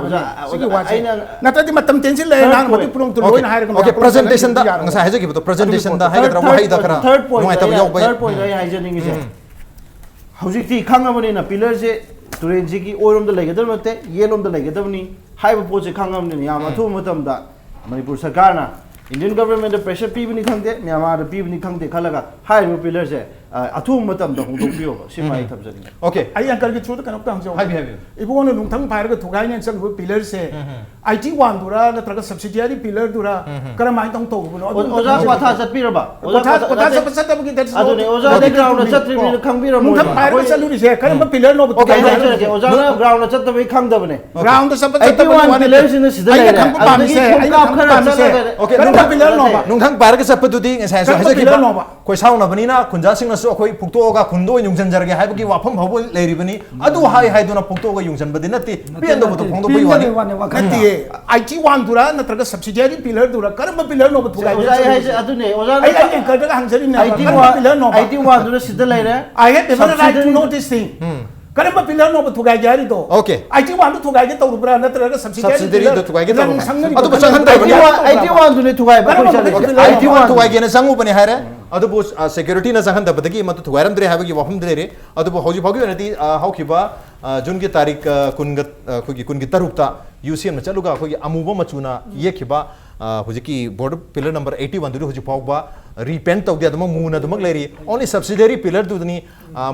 सिगी वाचे नतदि मतम टेंशन ले नान मति पुरम तो लोइन हायर ओके प्रेजेंटेशन दा ngasa हाई जगी बतो प्रेजेंटेशन दा हाई गदरा वहाई दा खरा नुआय तब याव थर्ड पॉइंट आई हाई जनिंग से हौजिकती खांगमनि ना पिलर से तुरेन जी की ओरम द लेगदर मते ये लोम द लेगदबनी हाई पोज से खांगमनि याम अथु मतम दा मणिपुर सरकार ना इंडियन गवर्नमेंट प्रेशर पीबनी खंगदे म्यांमार पीबनी खंगदे खलगा हाई पिलर से अथु मतम द होंदोबियो सिमाई थबजनी ओके आई अंकल की थ्रू कनक तंग हाई हाई इबोन नुंथंग पारगा थुगाइन चल पिलर से आईटी 1 दुरा नत्रगा सब्सिडियरी पिलर दुरा करमाइन तंग तोबनो ओजा क्वाथा चतपिरबा ओजा सब की दैट्स अदुने ओजा दे ग्राउंड चतरिबि खंगबिरो नुंथंग पारगा चलुरि से करम पिलर नो ओके ओजा ग्राउंड चतबि खंगदबने ग्राउंड सब चतबि पिलर सिन सिदा ले ओके पिलर नो नुंथंग पारगा चपदुदि ngasa so hajaki koi sauna banina khunja singna so khoi phuktoga khundo yungjan jarge haibagi wafam bhabu leiribani adu hai hai duna phuktoga yungjan badi nati piendo buto phongdo bui wani nati IT 1 dura natraga subsidiary pillar dura karamba pillar no buthuga hai adune oja ai karga hangsari na IT 1 dura sida leire I have every right to know this thing करम pillar no थुगाय जारी दो okay IT 1 तो थुगाय के तौरबरा नत्रगा subsidiary तो थुगाय के तौर अदु बचन हन आईटी 1 दुने थुगाय बा आईटी 1 थुगाय गेने संगु बने हारे अदु बो सिक्योरिटी न संगन दबदगी मत थुगायरम दरे हाबगी वफम दरे अदु बो हौजी फागी नदी हाउखिबा जून की तारीख कुनगी तरुकता यूसीएम न चलुगा खोगी अमुबो मचुना येखिबा हुजिकी बोर्ड पिलर नंबर 81 दुरी हुजि फाउबा रिपेंट तौदे अदम मूना दमक लेरी ओनली सब्सिडियरी पिलर दुदनी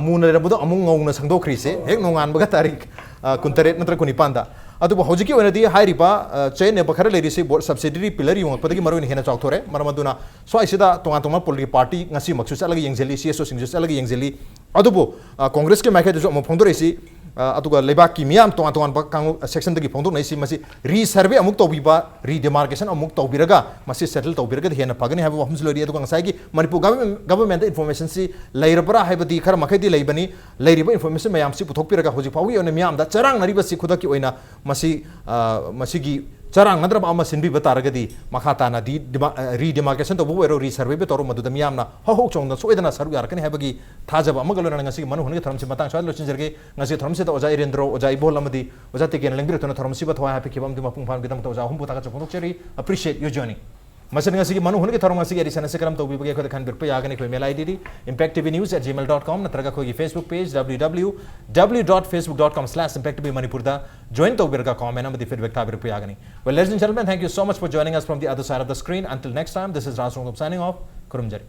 मूना लेरबदो अमुंग ngौना संगदोख्रीसे हेक नोंगानबगा तारीख कुनतरेत नत्र कुनिपांदा अदुबो हौजिकी ओनदी हाइरिबा चेन ने बखर लेरी से बोर्ड सब्सिडियरी पिलर योंगपदगी मरोइन हेना चाउथोरे मरमदुना स्वाइसिदा तोंगा तोंगा political party ngasi maksu chalaga yengzeli CSO singju chalaga yengzeli अदुबो कांग्रेस के माइखे दुसो फोंदोरेसी अतुगा लेबाक की मियाम तोंगा तोंगा कांग सेक्शन दगी फोंदोनाइसी मसी री सर्वे अमुक तौबिबा री डिमार्केशन अमुक तौबिरगा मसी सेटल तौबिरगा हेना फगने हाबो वहम लोरी अदुगा ngसाई की मणिपुर गवर्नमेंट इन्फॉर्मेशन सी लेरबरा हाइबदी खर मखैदी लेबनी लेरिबा इन्फॉर्मेशन मयाम सी पुथोकपिरगा होजि फाउगी ओने मियाम दा चरांग नरिबा सी खुदा की ओइना मसी मसीगी ꯆꯔꯥꯡ ꯅꯠꯇ꯭ꯔꯕ ꯑꯃ ꯁꯤꯟꯕꯤꯕ ꯇꯥꯔꯒꯗꯤ ꯃꯈꯥ ꯇꯥꯅ ꯔꯤꯗꯤꯃꯥꯔꯀꯦꯁꯟ ꯇꯧꯕ ꯑꯣꯏꯔꯣ ꯔꯤꯁꯔꯚꯦꯕꯨ ꯇꯧꯔꯣ ꯃꯗꯨꯗ ꯃꯤꯌꯥꯝꯅ ꯍꯧꯍꯧ ꯆꯣꯡꯗꯅ ꯁꯣꯏꯗꯅ ꯁꯔꯨꯛ ꯌꯥꯔꯛꯀꯅꯤ ꯍꯥꯏꯕꯒꯤ ꯊꯥꯖꯕ ꯑꯃꯒ ꯂꯣꯏꯅꯅ ꯉꯁꯤꯒꯤ ꯃꯅꯨꯡ ꯍꯨꯟꯒꯤ ꯊꯧꯔꯝꯁꯤ ꯃꯇꯥꯡ ꯁ꯭ꯋꯥꯏꯗ ꯂꯣꯏꯁꯤꯟꯖꯔꯒꯦ ꯉꯁꯤ ꯊꯧꯔꯝꯁꯤꯗ ꯑꯣꯖꯥ ꯏꯔꯦꯟꯗ꯭ꯔꯣ ꯑꯣꯖꯥ ꯏꯕꯣꯜ ꯑꯃꯗꯤ ꯑꯣꯖꯥ ꯇꯦꯀꯦꯟ ꯂꯦꯡꯕꯤꯔꯛꯇꯨꯅ ꯊꯧꯔꯝꯁꯤꯕ ꯊꯋꯥꯏ ꯍꯥꯞꯄꯤꯈꯤꯕ ꯑꯃꯗꯤ ꯃꯄꯨꯡ ꯐꯥꯍꯟꯕꯒꯤꯗꯃꯛꯇ ꯑꯣꯖꯥ ꯑꯍꯨꯝꯕꯨ ꯊꯥꯒꯠꯆꯕ ꯐꯣꯡꯗꯣꯛꯆꯔꯤ ꯑꯦꯄ꯭ꯔꯤꯁꯤꯌꯦꯠ ꯌꯨ ꯖꯣꯏꯅꯤꯡ ꯃꯁꯤꯅ ꯉꯁꯤꯒꯤ ꯃꯅꯨꯡ ꯍꯨꯟꯒꯤ ꯊꯧꯔꯝ ꯉꯁꯤꯒꯤ ꯑꯦꯗꯤꯁꯟ ꯑꯁꯤ ꯀꯔꯝ ꯇꯧꯕꯤꯕꯒꯦ ꯑꯩꯈꯣꯏꯗ ꯈꯟꯕꯤꯔꯛꯄ ꯌꯥꯒꯅꯤ ꯑꯩꯈꯣꯏ ꯃꯦꯜ ꯑꯥꯏ ꯗꯤ impactvnews@gmail.com ꯅꯠꯇ꯭ꯔꯒ ꯑꯩꯈꯣꯏꯒꯤ ꯐꯦꯁꯕꯨꯛ ꯄꯦꯖ www.facebook.com/impactvmanipurda ꯖꯣꯏꯟ ꯇꯧꯕꯤꯔꯒ ꯀꯣꯃꯦꯟ ꯑꯃꯗꯤ ꯐꯤꯗꯕꯦꯛ ꯊꯥꯕꯤꯔꯛꯄ ꯌꯥꯒꯅꯤ Well, ladies and gentlemen, thank you so much for joining us from the other side of the screen. Until next time, this is Raj Rongdop signing off. Kurumjari.